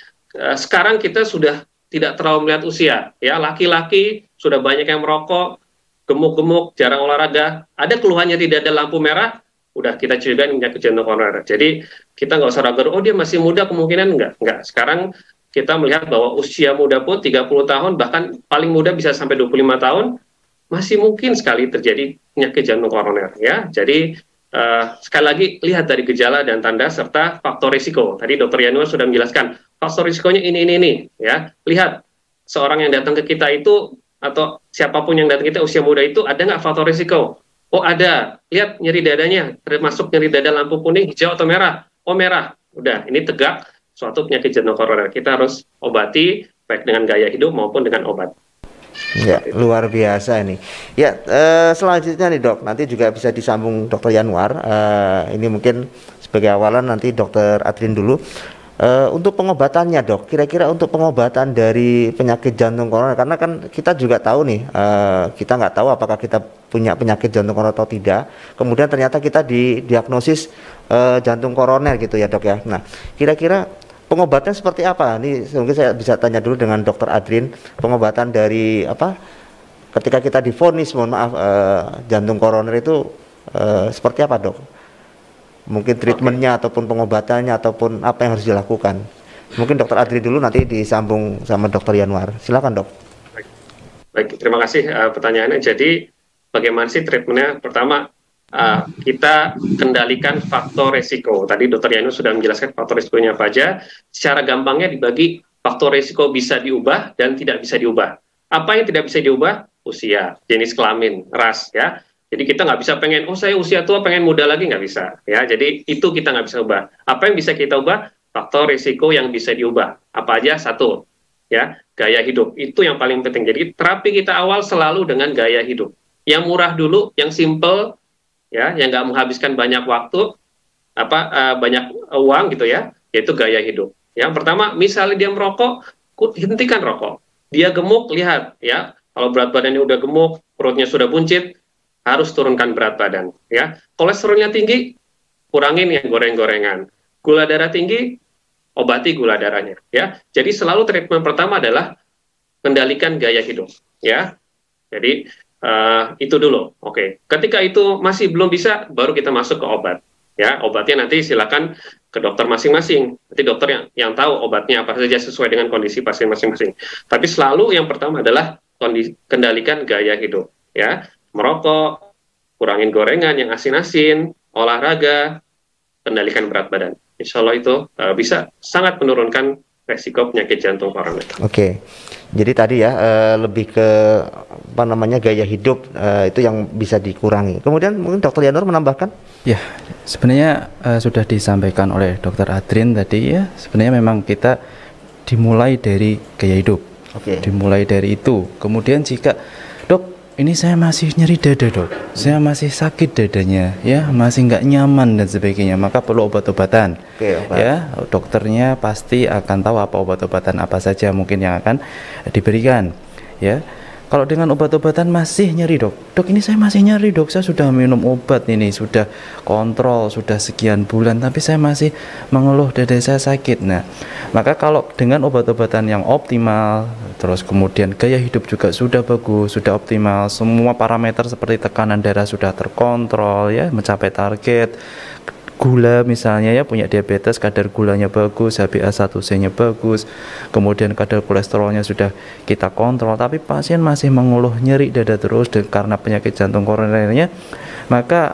sekarang kita sudah tidak terlalu melihat usia, ya. Laki-laki sudah banyak yang merokok, gemuk-gemuk, jarang olahraga, ada keluhannya di dada lampu merah, udah kita curigain penyakit jantung koroner. Jadi kita nggak usah ragu, oh dia masih muda, kemungkinan enggak. Sekarang kita melihat bahwa usia muda pun 30 tahun, bahkan paling muda bisa sampai 25 tahun, masih mungkin sekali terjadi penyakit jantung koroner, ya. Jadi sekali lagi lihat dari gejala dan tanda serta faktor risiko. Tadi Dr. Yanuar sudah menjelaskan faktor risikonya ini, ya. Lihat seorang yang datang ke kita itu atau siapapun yang datang ke kita usia muda itu ada nggak faktor risiko? Oh ada. Lihat nyeri dadanya, termasuk nyeri dada lampu kuning, hijau atau merah. Oh merah. Udah, ini tegak suatu penyakit jantung koroner. Kita harus obati baik dengan gaya hidup maupun dengan obat. Ya, luar biasa ini. Ya, selanjutnya nih dok, nanti juga bisa disambung Dr. Yanuar. Ini mungkin sebagai awalan nanti Dr. Adrin dulu. Untuk pengobatannya dok, kira-kira untuk pengobatan dari penyakit jantung koroner, karena kan kita juga tahu nih, kita nggak tahu apakah kita punya penyakit jantung koroner atau tidak. Kemudian ternyata kita didiagnosis jantung koroner gitu ya dok ya. Nah, kira-kira pengobatan seperti apa? Ini mungkin saya bisa tanya dulu dengan Dr. Adrin, pengobatan dari ketika kita divonis, mohon maaf, jantung koroner itu seperti apa dok? Mungkin treatmentnya ataupun pengobatannya ataupun apa yang harus dilakukan? Mungkin Dr. Adrin dulu, nanti disambung sama Dr. Yanuar. Silakan dok. Baik, terima kasih pertanyaannya. Jadi bagaimana sih treatmentnya? Pertama, kita kendalikan faktor resiko. Tadi Dr. Yanu sudah menjelaskan faktor resikonya apa aja. Secara gampangnya dibagi faktor resiko bisa diubah dan tidak bisa diubah. Apa yang tidak bisa diubah? Usia, jenis kelamin, ras, ya. Jadi kita nggak bisa pengen, oh saya usia tua pengen muda lagi, nggak bisa, ya. Jadi itu kita nggak bisa ubah. Apa yang bisa kita ubah? Faktor resiko yang bisa diubah. Apa aja? Satu, ya, gaya hidup. Itu yang paling penting. Jadi terapi kita awal selalu dengan gaya hidup. Yang murah dulu, yang simple, ya, yang nggak menghabiskan banyak waktu, banyak uang gitu ya, yaitu gaya hidup. Yang pertama, misalnya dia merokok, hentikan rokok. Dia gemuk, lihat ya, kalau berat badannya udah gemuk, perutnya sudah buncit, harus turunkan berat badan. Ya, kolesterolnya tinggi, kurangin yang goreng-gorengan. Gula darah tinggi, obati gula darahnya. Ya, jadi selalu treatment pertama adalah kendalikan gaya hidup. Ya, jadi itu dulu. Oke. Ketika itu masih belum bisa, baru kita masuk ke obat. Ya, obatnya nanti silakan ke dokter masing-masing. Nanti dokter yang tahu obatnya apa saja sesuai dengan kondisi pasien masing-masing. Tapi selalu yang pertama adalah kendalikan gaya hidup. Ya, merokok, kurangin gorengan yang asin-asin, olahraga, kendalikan berat badan. Insya Allah itu bisa sangat menurunkan resiko penyakit jantung koroner. Oke. Jadi tadi ya lebih ke gaya hidup itu yang bisa dikurangi. Kemudian mungkin Dr. Yanur menambahkan? Ya, sebenarnya sudah disampaikan oleh Dr. Adrin tadi ya. Sebenarnya memang kita dimulai dari gaya hidup. Oke. Dimulai dari itu. Kemudian jika ini saya masih nyeri dada dok, saya masih sakit dadanya, ya masih nggak nyaman dan sebagainya, maka perlu obat-obatan. Ya, dokternya pasti akan tahu apa obat-obatan apa saja mungkin yang akan diberikan. Ya, kalau dengan obat-obatan masih nyeri dok, ini saya masih nyeri dok, saya sudah minum obat ini, sudah kontrol, sudah sekian bulan, tapi saya masih mengeluh dada saya sakit. Nah, maka kalau dengan obat-obatan yang optimal, terus kemudian gaya hidup juga sudah bagus, sudah optimal, semua parameter seperti tekanan darah sudah terkontrol ya, mencapai target, gula misalnya ya, punya diabetes, kadar gulanya bagus, HbA1c-nya bagus, kemudian kadar kolesterolnya sudah kita kontrol, tapi pasien masih mengeluh nyeri dada terus karena penyakit jantung koronernya, maka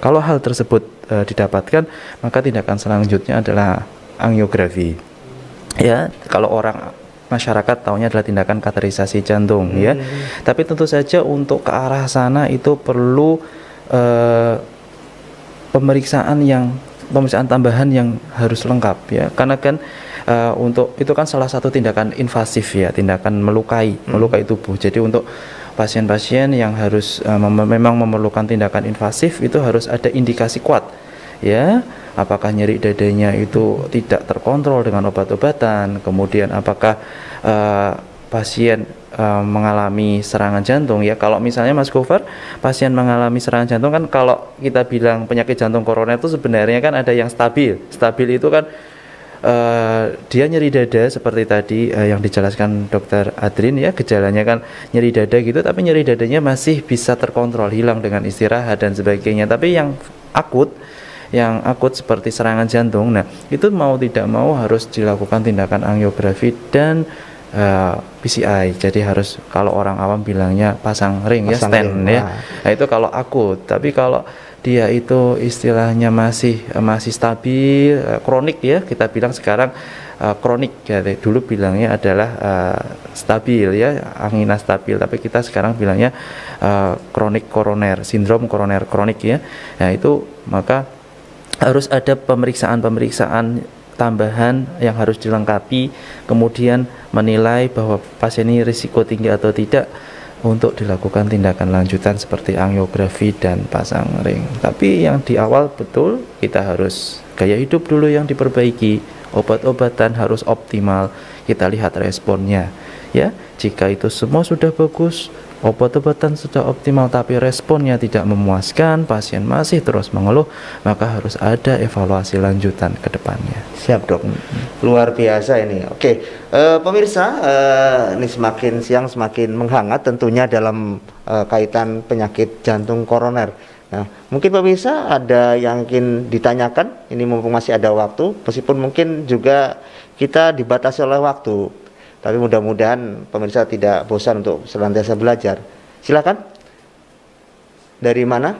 kalau hal tersebut didapatkan, maka tindakan selanjutnya adalah angiografi. Ya, kalau orang masyarakat tahunya adalah tindakan kateterisasi jantung ya. Tapi tentu saja untuk ke arah sana itu perlu pemeriksaan tambahan yang harus lengkap ya. Karena kan untuk itu kan salah satu tindakan invasif ya, tindakan melukai tubuh. Jadi untuk pasien-pasien yang harus memang memerlukan tindakan invasif itu harus ada indikasi kuat ya. Apakah nyeri dadanya itu tidak terkontrol dengan obat-obatan, kemudian apakah pasien mengalami serangan jantung ya. Kalau misalnya Mas Gofar, pasien mengalami serangan jantung kan, kalau kita bilang penyakit jantung koroner itu sebenarnya kan ada yang stabil itu kan dia nyeri dada seperti tadi yang dijelaskan Dr. Adrin ya, gejalanya kan nyeri dada gitu, tapi nyeri dadanya masih bisa terkontrol, hilang dengan istirahat dan sebagainya. Tapi yang akut seperti serangan jantung, nah itu mau tidak mau harus dilakukan tindakan angiografi dan PCI. Jadi harus, kalau orang awam bilangnya pasang ring ya, stand ya. Nah itu kalau akut. Tapi kalau dia itu istilahnya masih stabil, kronik ya, kita bilang sekarang kronik ya, dulu bilangnya adalah stabil ya, angina stabil, tapi kita sekarang bilangnya kronik koroner, sindrom koroner kronik ya. Nah itu maka harus ada pemeriksaan tambahan yang harus dilengkapi, kemudian menilai bahwa pasien ini risiko tinggi atau tidak untuk dilakukan tindakan lanjutan seperti angiografi dan pasang ring. Tapi yang di awal betul kita harus gaya hidup dulu yang diperbaiki, obat-obatan harus optimal, kita lihat responnya ya. Jika itu semua sudah bagus, obat-obatan sudah optimal tapi responnya tidak memuaskan, pasien masih terus mengeluh, maka harus ada evaluasi lanjutan ke depannya. Siap dok, luar biasa ini. Oke, pemirsa, ini semakin siang semakin menghangat tentunya dalam kaitan penyakit jantung koroner. Nah, mungkin pemirsa ada yang ingin ditanyakan, ini mumpung masih ada waktu, meskipun mungkin juga kita dibatasi oleh waktu. Tapi mudah-mudahan pemirsa tidak bosan untuk senantiasa belajar. Silakan. Dari mana?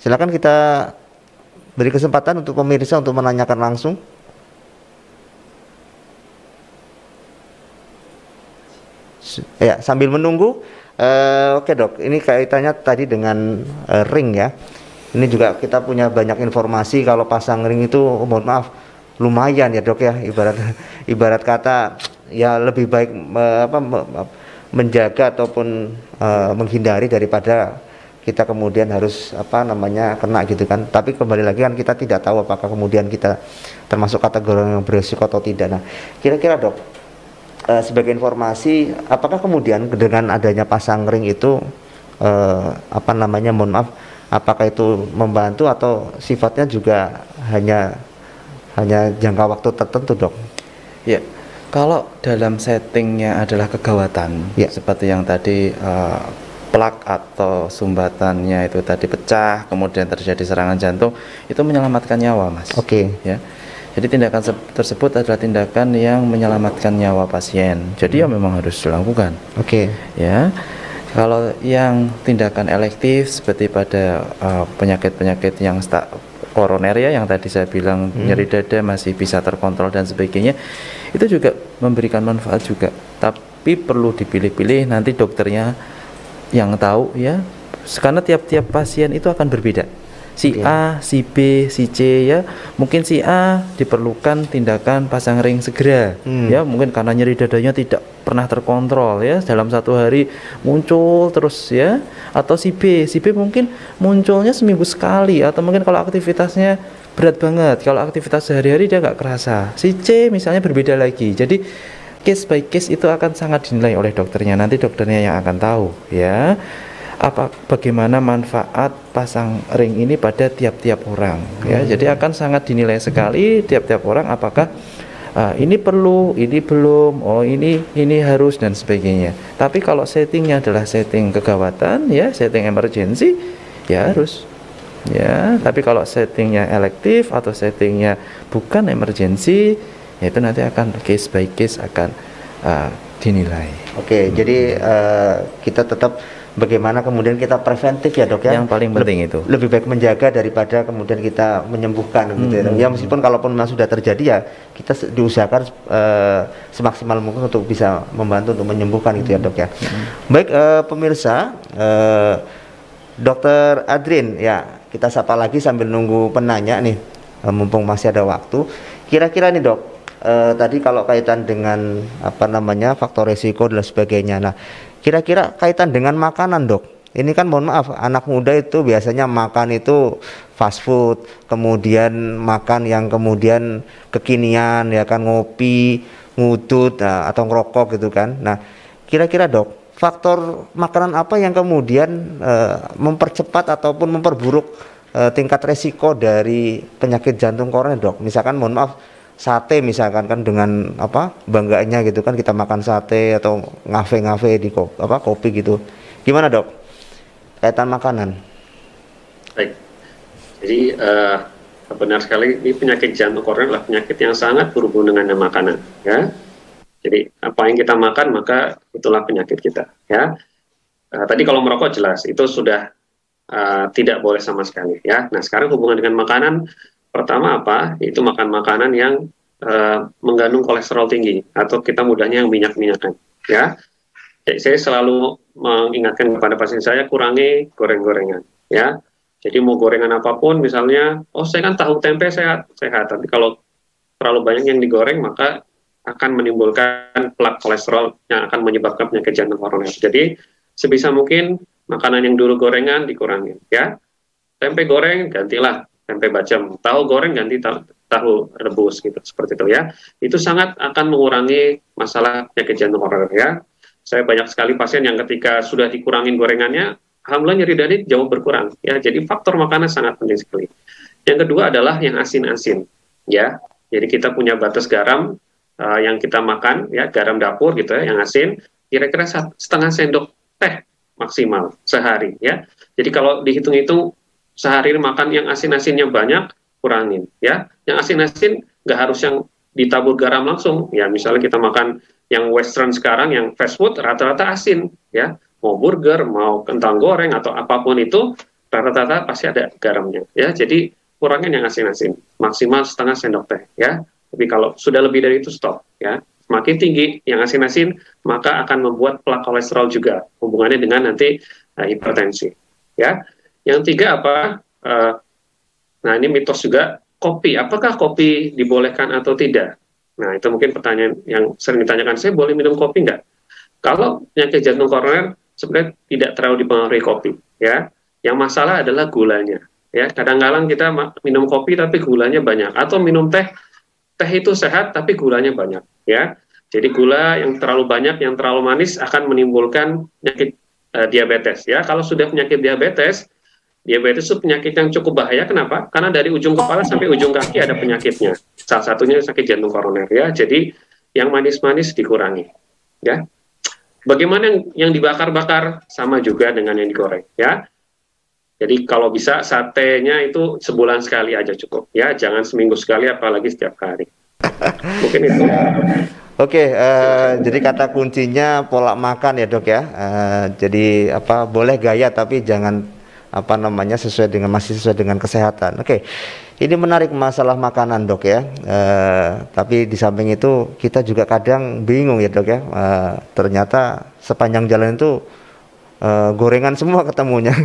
Silakan kita beri kesempatan untuk pemirsa untuk menanyakan langsung. Ya, sambil menunggu, oke dok, ini kaitannya tadi dengan ring ya. Ini juga kita punya banyak informasi kalau pasang ring itu, mohon maaf, lumayan ya dok ya. Ibarat kata ya lebih baik menjaga ataupun menghindari daripada kita kemudian harus kena gitu kan. Tapi kembali lagi kan kita tidak tahu apakah kemudian kita termasuk kategori yang berisiko atau tidak. Nah, kira-kira dok, sebagai informasi, apakah kemudian dengan adanya pasang ring itu mohon maaf, apakah itu membantu atau sifatnya juga hanya jangka waktu tertentu dok? Ya, kalau dalam settingnya adalah kegawatan, ya, seperti yang tadi plak atau sumbatannya itu tadi pecah, kemudian terjadi serangan jantung, itu menyelamatkan nyawa, Mas. Oke. Ya. Jadi tindakan tersebut adalah tindakan yang menyelamatkan nyawa pasien. Jadi ya memang harus dilakukan. Oke. Ya. Kalau yang tindakan elektif seperti pada penyakit-penyakit yang koroner ya, yang tadi saya bilang nyeri dada masih bisa terkontrol dan sebagainya, itu juga memberikan manfaat juga. Tapi perlu dipilih-pilih, nanti dokternya yang tahu ya. Karena tiap-tiap pasien itu akan berbeda. Si A, si B, si C ya. Mungkin si A diperlukan tindakan pasang ring segera ya, mungkin karena nyeri dadanya tidak pernah terkontrol ya, dalam satu hari muncul terus ya. Atau si B mungkin munculnya seminggu sekali, atau mungkin kalau aktivitasnya berat banget, kalau aktivitas sehari-hari dia nggak kerasa. Si C misalnya berbeda lagi. Jadi case by case itu akan sangat dinilai oleh dokternya. Nanti dokternya yang akan tahu ya bagaimana manfaat pasang ring ini pada tiap-tiap orang ya. Jadi akan sangat dinilai sekali tiap-tiap orang, apakah ini perlu, ini belum, oh ini harus dan sebagainya. Tapi kalau settingnya adalah setting kegawatan ya, setting emergency ya harus ya. Tapi kalau settingnya elektif atau settingnya bukan emergency, ya itu nanti akan case by case akan dinilai. Oke, jadi kita tetap bagaimana kemudian kita preventif ya dok ya. Yang paling penting itu. Lebih baik menjaga daripada kemudian kita menyembuhkan gitu ya. Ya meskipun kalaupun memang sudah terjadi ya kita diusahakan semaksimal mungkin untuk bisa membantu untuk menyembuhkan gitu ya dok ya. Baik pemirsa, Dokter Adrin ya, kita sapa lagi sambil nunggu penanya nih, mumpung masih ada waktu. Kira-kira nih dok, tadi kalau kaitan dengan faktor resiko dan sebagainya. Nah, kira-kira kaitan dengan makanan dok, ini kan mohon maaf, anak muda itu biasanya makan itu fast food, kemudian makan yang kemudian kekinian ya kan, ngopi, ngudut atau ngerokok gitu kan. Nah kira-kira dok, faktor makanan apa yang kemudian mempercepat ataupun memperburuk tingkat resiko dari penyakit jantung koroner dok? Misalkan mohon maaf, sate misalkan kan, dengan bangganya gitu kan kita makan sate atau ngafe-ngafe di kopi gitu. Gimana dok kaitan makanan? Baik, jadi benar sekali, ini penyakit jantung koroner adalah penyakit yang sangat berhubungan dengan makanan ya. Jadi apa yang kita makan maka itulah penyakit kita ya. Tadi kalau merokok jelas itu sudah tidak boleh sama sekali ya. Nah sekarang hubungan dengan makanan, pertama apa? Itu makan makanan yang mengandung kolesterol tinggi, atau kita mudahnya yang minyak-minyakan ya. Jadi saya selalu mengingatkan kepada pasien saya, kurangi goreng-gorengan ya. Jadi mau gorengan apapun, misalnya saya kan tahu tempe sehat, tapi kalau terlalu banyak yang digoreng maka akan menimbulkan plak kolesterol yang akan menyebabkan penyakit jantung koroner. Jadi sebisa mungkin makanan yang dulu gorengan dikurangin ya. Tempe goreng gantilah tempe bacem, tahu goreng ganti tahu rebus gitu, seperti itu ya. Itu sangat akan mengurangi masalah penyakit jantung koroner ya. Saya banyak sekali pasien yang ketika sudah dikurangin gorengannya, alhamdulillah nyeri dada jauh berkurang ya. Jadi faktor makanan sangat penting sekali. Yang kedua adalah yang asin-asin ya. Jadi kita punya batas garam yang kita makan ya, garam dapur gitu ya, yang asin kira-kira setengah sendok teh maksimal sehari ya. Jadi kalau dihitung-hitung sehari makan yang asin-asinnya banyak, kurangin ya. Yang asin-asin nggak harus yang ditabur garam langsung ya. Misalnya kita makan yang western sekarang, yang fast food rata-rata asin ya. Mau burger, mau kentang goreng atau apapun itu rata-rata pasti ada garamnya ya. Jadi kurangin yang asin-asin, maksimal setengah sendok teh ya. Tapi kalau sudah lebih dari itu stop ya. Semakin tinggi yang asin-asin maka akan membuat plak kolesterol juga, hubungannya dengan nanti hipertensi ya. Yang tiga apa? Nah ini mitos juga, kopi. Apakah kopi dibolehkan atau tidak? Nah itu mungkin pertanyaan yang sering ditanyakan, saya boleh minum kopi nggak? Kalau penyakit jantung koroner sebenarnya tidak terlalu dipengaruhi kopi ya. Yang masalah adalah gulanya. Ya, kadang-kadang kita minum kopi tapi gulanya banyak, atau minum teh itu sehat tapi gulanya banyak, ya. Jadi gula yang terlalu banyak, yang terlalu manis akan menimbulkan penyakit diabetes, ya. Kalau sudah penyakit diabetes itu penyakit yang cukup bahaya. Kenapa? Karena dari ujung kepala sampai ujung kaki ada penyakitnya. Salah satunya sakit jantung koroner, ya. Jadi yang manis-manis dikurangi, ya. Bagaimana yang dibakar-bakar sama juga dengan yang digoreng, ya. Jadi kalau bisa satenya itu sebulan sekali aja cukup, ya, jangan seminggu sekali apalagi setiap hari. Mungkin itu. Oke, jadi kata kuncinya pola makan ya dok ya. Jadi boleh gaya tapi jangan masih sesuai dengan kesehatan. Oke, ini menarik masalah makanan dok ya. Tapi di samping itu kita juga kadang bingung ya dok ya. Ternyata sepanjang jalan itu gorengan semua ketemunya.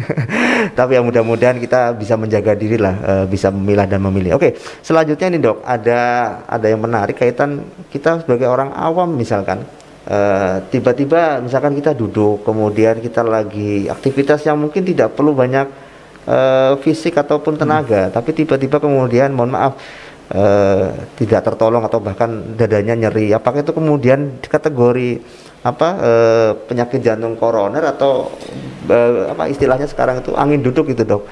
Tapi ya mudah-mudahan kita bisa menjaga diri lah, bisa memilah dan memilih. Oke, selanjutnya nih dok, ada yang menarik kaitan kita sebagai orang awam misalkan, tiba-tiba misalkan kita duduk, kemudian kita lagi aktivitas yang mungkin tidak perlu banyak fisik ataupun tenaga, tapi tiba-tiba kemudian mohon maaf tidak tertolong atau bahkan dadanya nyeri. Apakah itu kemudian kategori penyakit jantung koroner atau istilahnya sekarang itu angin duduk itu dok?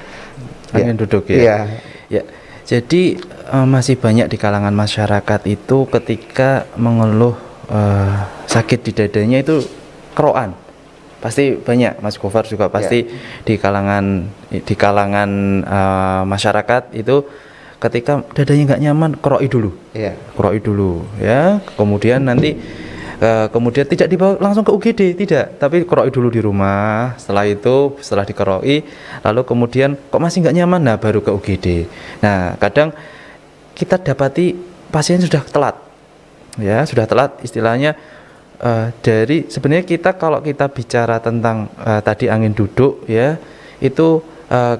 Angin duduk ya. Ya. Jadi masih banyak di kalangan masyarakat itu ketika mengeluh sakit di dadanya itu kerokan. Pasti banyak, Mas Gofar juga pasti di kalangan masyarakat itu ketika dadanya nggak nyaman keroi dulu. Keroi dulu ya. Kemudian nanti kemudian tidak dibawa langsung ke UGD, tidak, tapi keroi dulu di rumah. Setelah dikeroi, lalu kemudian kok masih nggak nyaman, nah baru ke UGD. Nah kadang kita dapati pasien sudah telat, ya sudah telat istilahnya. Dari sebenarnya kalau kita bicara tentang tadi angin duduk, ya itu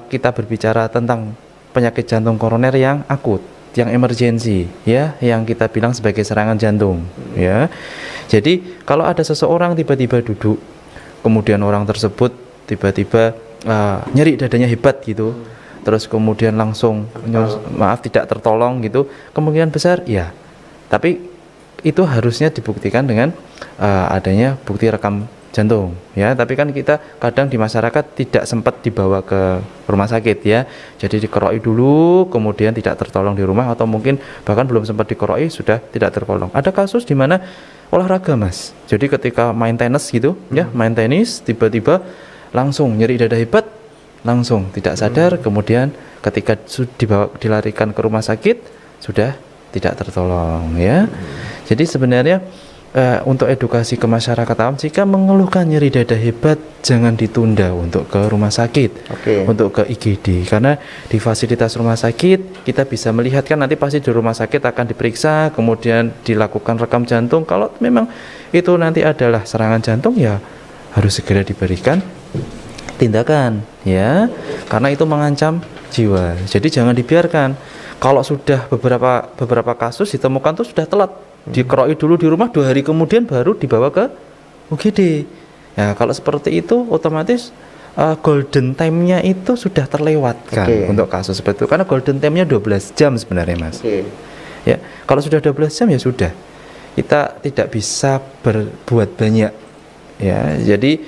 kita berbicara tentang penyakit jantung koroner yang akut, yang emergensi, ya, yang kita bilang sebagai serangan jantung, ya. Jadi kalau ada seseorang tiba-tiba duduk, kemudian orang tersebut tiba-tiba nyeri dadanya hebat gitu, terus kemudian langsung tidak tertolong gitu, kemungkinan besar ya. Tapi itu harusnya dibuktikan dengan adanya bukti rekam jantung, ya. Tapi kan kita kadang di masyarakat tidak sempat dibawa ke rumah sakit, ya. Jadi dikeroi dulu, kemudian tidak tertolong di rumah, atau mungkin bahkan belum sempat dikeroi sudah tidak tertolong. Ada kasus di mana olahraga, Mas. Jadi ketika main tenis gitu, ya, main tenis tiba-tiba langsung nyeri dada hebat, langsung tidak sadar, kemudian ketika dilarikan ke rumah sakit sudah tidak tertolong, ya. Jadi sebenarnya untuk edukasi ke masyarakat awam, jika mengeluhkan nyeri dada hebat jangan ditunda untuk ke rumah sakit, untuk ke IGD, karena di fasilitas rumah sakit kita bisa melihat kan nanti pasti di rumah sakit akan diperiksa, kemudian dilakukan rekam jantung. Kalau memang itu nanti adalah serangan jantung, ya harus segera diberikan tindakan, ya, karena itu mengancam jiwa. Jadi jangan dibiarkan. Kalau sudah beberapa kasus ditemukan tuh sudah telat, dikeroi dulu di rumah, 2 hari kemudian baru dibawa ke UGD. Ya, kalau seperti itu otomatis golden time-nya itu sudah terlewatkan untuk kasus seperti itu, karena golden time-nya 12 jam sebenarnya, Mas. Ya, kalau sudah 12 jam ya sudah, kita tidak bisa berbuat banyak, ya. Jadi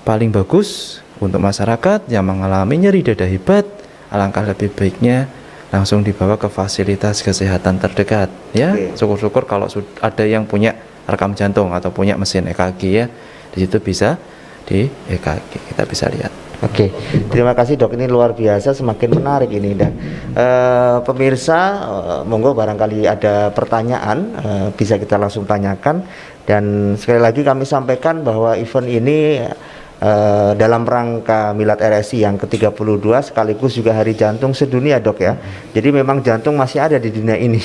paling bagus untuk masyarakat yang mengalami nyeri dada hebat, alangkah lebih baiknya langsung dibawa ke fasilitas kesehatan terdekat, ya. Syukur-syukur kalau ada yang punya rekam jantung atau punya mesin EKG, ya, di situ bisa di EKG kita bisa lihat. Terima kasih dok, ini luar biasa, semakin menarik ini. Dan pemirsa, monggo barangkali ada pertanyaan bisa kita langsung tanyakan. Dan sekali lagi kami sampaikan bahwa event ini dalam rangka Milad RSI yang ke-32 sekaligus juga Hari Jantung Sedunia, Dok ya. Jadi memang jantung masih ada di dunia ini.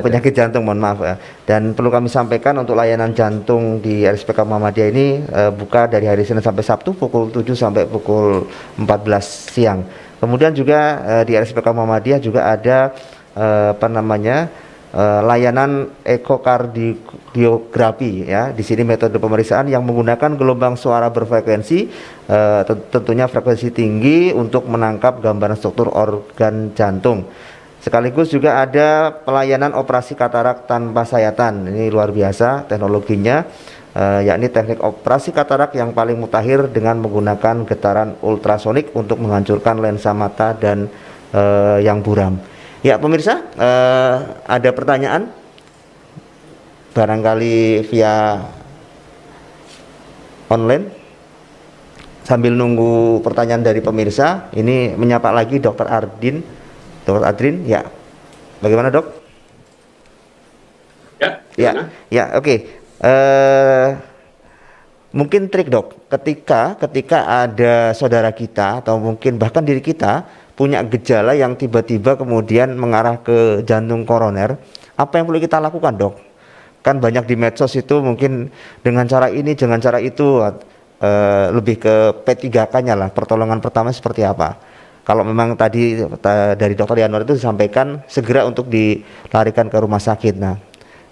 Penyakit jantung, mohon maaf ya. Dan perlu kami sampaikan untuk layanan jantung di RSPK Muhammadiyah ini buka dari hari Senin sampai Sabtu pukul 7 sampai pukul 14 siang. Kemudian juga di RSPK Muhammadiyah juga ada layanan ekokardiografi ya. Di sini metode pemeriksaan yang menggunakan gelombang suara berfrekuensi, tentunya frekuensi tinggi untuk menangkap gambaran struktur organ jantung. Sekaligus juga ada pelayanan operasi katarak tanpa sayatan. Ini luar biasa teknologinya, yakni teknik operasi katarak yang paling mutakhir dengan menggunakan getaran ultrasonik untuk menghancurkan lensa mata dan yang buram. Ya pemirsa, ada pertanyaan? Barangkali via online. Sambil nunggu pertanyaan dari pemirsa, ini menyapa lagi Dr. Adrin. Dr. Adrin, ya. Bagaimana, Dok? Ya, oke. Mungkin trik, Dok, ketika ada saudara kita atau mungkin bahkan diri kita punya gejala yang tiba-tiba kemudian mengarah ke jantung koroner, apa yang perlu kita lakukan, Dok? Kan banyak di medsos itu mungkin dengan cara ini, dengan cara itu, lebih ke P3K-nya lah, pertolongan pertama seperti apa? Kalau memang tadi dari Dr. Yanuar itu disampaikan segera untuk dilarikan ke rumah sakit. Nah,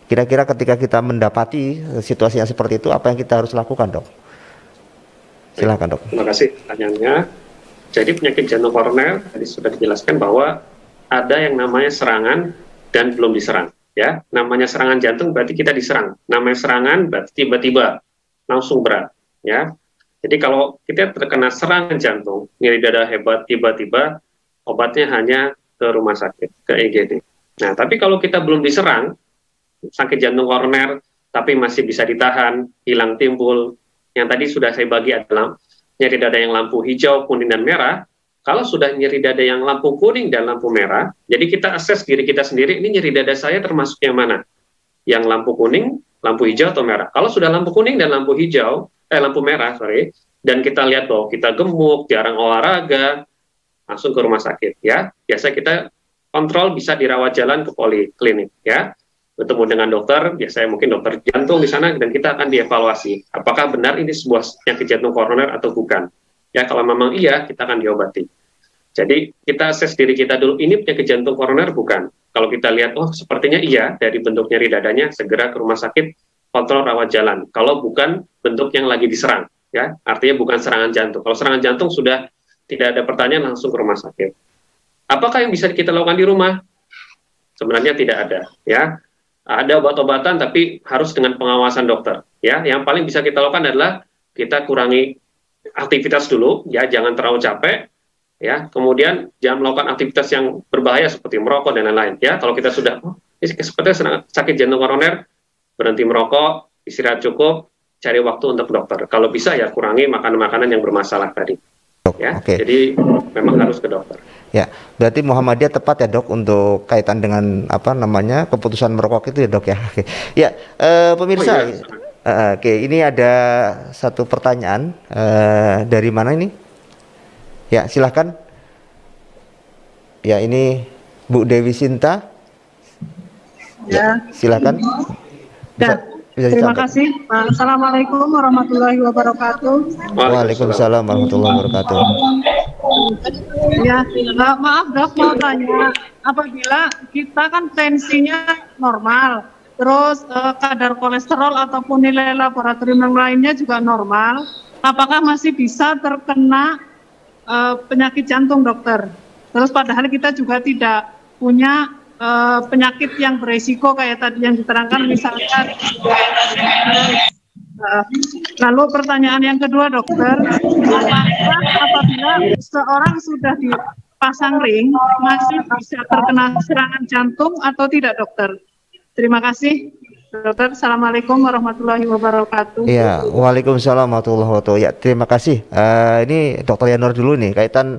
kira-kira ketika kita mendapati situasi yang seperti itu, apa yang kita harus lakukan, Dok? Silakan, Dok. Terima kasih pertanyaannya. Jadi penyakit jantung koroner tadi sudah dijelaskan bahwa ada yang namanya serangan dan belum diserang. Ya, namanya serangan jantung berarti kita diserang. Namanya serangan berarti tiba-tiba langsung berat. Ya, jadi kalau kita terkena serangan jantung, nyeri dada hebat tiba-tiba, obatnya hanya ke rumah sakit, ke IGD. Nah, tapi kalau kita belum diserang, sakit jantung koroner, tapi masih bisa ditahan, hilang timbul, yang tadi sudah saya bagi adalah nyeri dada yang lampu hijau, kuning, dan merah. Kalau sudah nyeri dada yang lampu kuning dan lampu merah, jadi kita akses diri kita sendiri, ini nyeri dada saya termasuk yang mana? Yang lampu kuning, lampu hijau, atau merah? Kalau sudah lampu kuning dan lampu merah, dan kita lihat bahwa kita gemuk, jarang olahraga, langsung ke rumah sakit. Ya, biasa kita kontrol, bisa dirawat jalan ke poliklinik. Ya, bertemu dengan dokter, biasanya mungkin dokter jantung di sana, dan kita akan dievaluasi apakah benar ini sebuah penyakit jantung koroner atau bukan. Ya, kalau memang iya, kita akan diobati. Jadi kita akses diri kita dulu, ini penyakit jantung koroner bukan. Kalau kita lihat, oh sepertinya iya, dari bentuk nyeri dadanya, segera ke rumah sakit, kontrol rawat jalan. Kalau bukan bentuk yang lagi diserang, ya artinya bukan serangan jantung. Kalau serangan jantung sudah tidak ada pertanyaan, langsung ke rumah sakit. Apakah yang bisa kita lakukan di rumah? Sebenarnya tidak ada. Ya, ada obat-obatan, tapi harus dengan pengawasan dokter. Ya, yang paling bisa kita lakukan adalah kita kurangi aktivitas dulu, ya jangan terlalu capek, ya kemudian jangan melakukan aktivitas yang berbahaya seperti merokok dan lain-lain. Ya, kalau kita sudah ini sepertinya sakit jantung koroner, berhenti merokok, istirahat cukup, cari waktu untuk dokter. Kalau bisa ya kurangi makanan-makanan yang bermasalah tadi. Ya, jadi memang harus ke dokter. Ya, berarti Muhammadiyah tepat ya, Dok, untuk kaitan dengan keputusan merokok itu ya, Dok ya. Oke. Ya, pemirsa. Oke, ini ada satu pertanyaan dari mana ini? Ya, silahkan. Ya, ini Bu Dewi Sinta. Ya, silahkan. Terima kasih. Assalamualaikum warahmatullahi wabarakatuh. Waalaikumsalam warahmatullahi wabarakatuh. Ya, maaf Dok, mau tanya, apabila kita kan tensinya normal, terus kadar kolesterol ataupun nilai laboratorium yang lainnya juga normal, apakah masih bisa terkena penyakit jantung, Dokter? Terus padahal kita juga tidak punya penyakit yang beresiko kayak tadi yang diterangkan, misalkan. Lalu pertanyaan yang kedua, Dokter, apakah apabila seorang sudah dipasang ring masih bisa terkena serangan jantung atau tidak, Dokter? Terima kasih, Dokter. Assalamualaikum warahmatullahi wabarakatuh. Iya, waalaikumsalam warahmatullahi wabarakatuh. Ya, terima kasih. Ini Dokter Yanuar dulu nih, kaitan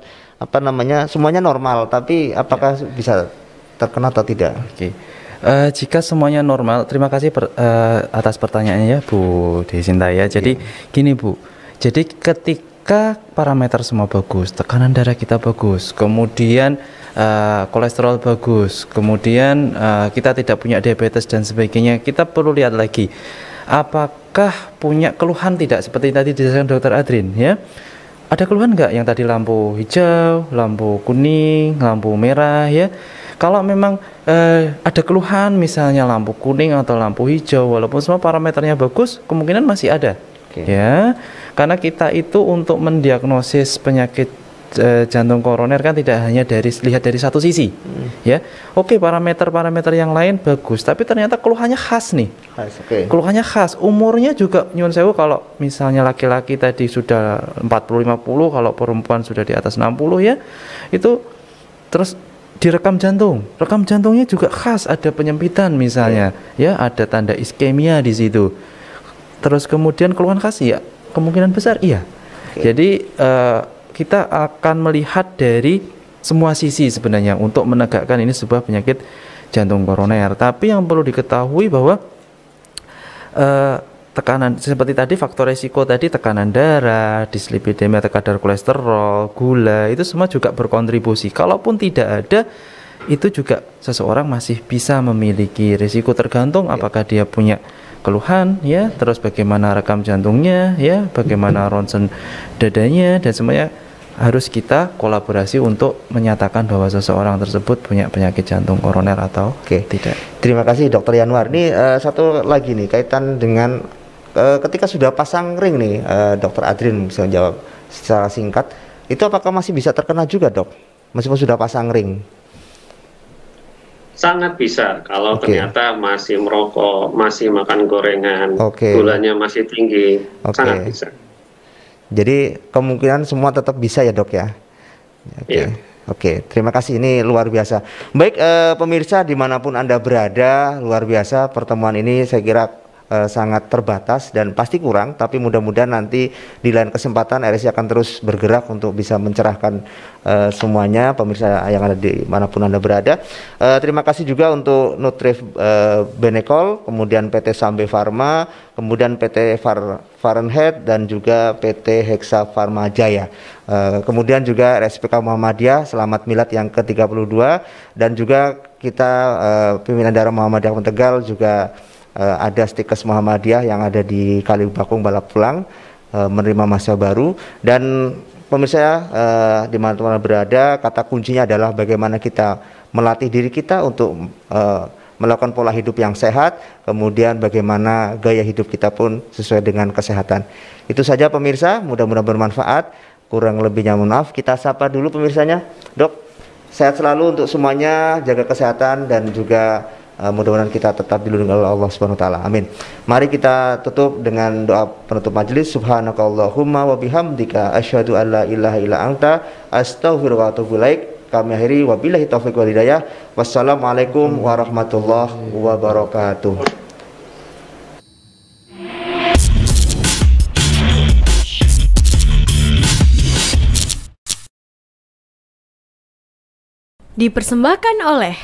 semuanya normal, tapi apakah bisa terkena atau tidak? Oke. Jika semuanya normal, terima kasih atas pertanyaannya ya Bu Desinta ya. Jadi gini Bu, Jadi ketika parameter semua bagus, tekanan darah kita bagus, kemudian kolesterol bagus, kemudian kita tidak punya diabetes dan sebagainya, kita perlu lihat lagi apakah punya keluhan tidak, seperti tadi dijelaskan Dr. Adrin ya. Ada keluhan nggak yang tadi lampu hijau, lampu kuning, lampu merah ya. Kalau memang ada keluhan misalnya lampu kuning atau lampu hijau, walaupun semua parameternya bagus, kemungkinan masih ada. Ya, karena kita itu untuk mendiagnosis penyakit jantung koroner kan tidak hanya lihat dari satu sisi, ya. Oke, parameter-parameter yang lain bagus, tapi ternyata keluhannya khas nih. Keluhannya khas. Umurnya juga nyuwun sewu, kalau misalnya laki-laki tadi sudah 40-50, kalau perempuan sudah di atas 60 ya, itu terus direkam jantung. Rekam jantungnya juga khas, ada penyempitan misalnya, ya, ada tanda iskemia di situ. Terus kemudian keluhan khas ya, kemungkinan besar iya. Jadi kita akan melihat dari semua sisi sebenarnya untuk menegakkan ini sebuah penyakit jantung koroner. Tapi yang perlu diketahui bahwa tekanan seperti tadi, faktor resiko tadi, tekanan darah, dislipidemia, kadar kolesterol, gula, itu semua juga berkontribusi. Kalaupun tidak ada, itu juga seseorang masih bisa memiliki risiko, tergantung apakah dia punya keluhan ya, terus bagaimana rekam jantungnya ya, bagaimana ronsen dadanya, dan semuanya harus kita kolaborasi untuk menyatakan bahwa seseorang tersebut punya penyakit jantung koroner atau tidak. Terima kasih Dokter Yanuar. Ini satu lagi nih kaitan dengan ketika sudah pasang ring nih, Dokter Adrin bisa jawab secara singkat, itu apakah masih bisa terkena juga dok, meskipun sudah pasang ring? Sangat bisa kalau ternyata masih merokok, masih makan gorengan, gulanya masih tinggi, sangat bisa. Jadi kemungkinan semua tetap bisa ya dok ya. Oke, terima kasih, ini luar biasa. Baik pemirsa dimanapun Anda berada, luar biasa pertemuan ini, saya kira sangat terbatas dan pasti kurang, tapi mudah-mudahan nanti di lain kesempatan RSI akan terus bergerak untuk bisa mencerahkan semuanya pemirsa yang ada di manapun Anda berada. Terima kasih juga untuk Nutrif Benecol, kemudian PT Sambe Pharma, kemudian PT Fahrenheit dan juga PT Hexa Pharma Jaya. Kemudian juga RSPK Muhammadiyah Selamat Milad yang ke-32, dan juga kita pimpinan daerah Muhammadiyah Tegal juga ada Stikes Muhammadiyah yang ada di Kalibakung Balap Pulang menerima masa baru. Dan pemirsa di mana-mana berada, kata kuncinya adalah bagaimana kita melatih diri kita untuk melakukan pola hidup yang sehat, kemudian bagaimana gaya hidup kita pun sesuai dengan kesehatan. Itu saja pemirsa, mudah-mudahan bermanfaat. Kurang lebihnya mohon maaf. Kita sapa dulu pemirsanya. Dok, sehat selalu untuk semuanya, jaga kesehatan, dan juga mudah-mudahan kita tetap dilindungi oleh Allah Subhanahu wa taala. Amin. Mari kita tutup dengan doa penutup majelis. Subhanakallahumma wa bihamdika asyhadu an la ilaha illa anta astaghfiruka wa atubu ilaik. Kami akhiri wabillahi taufiq wal hidayah. Wassalamualaikum warahmatullahi wabarakatuh. Dipersembahkan oleh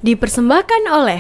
Dipersembahkan oleh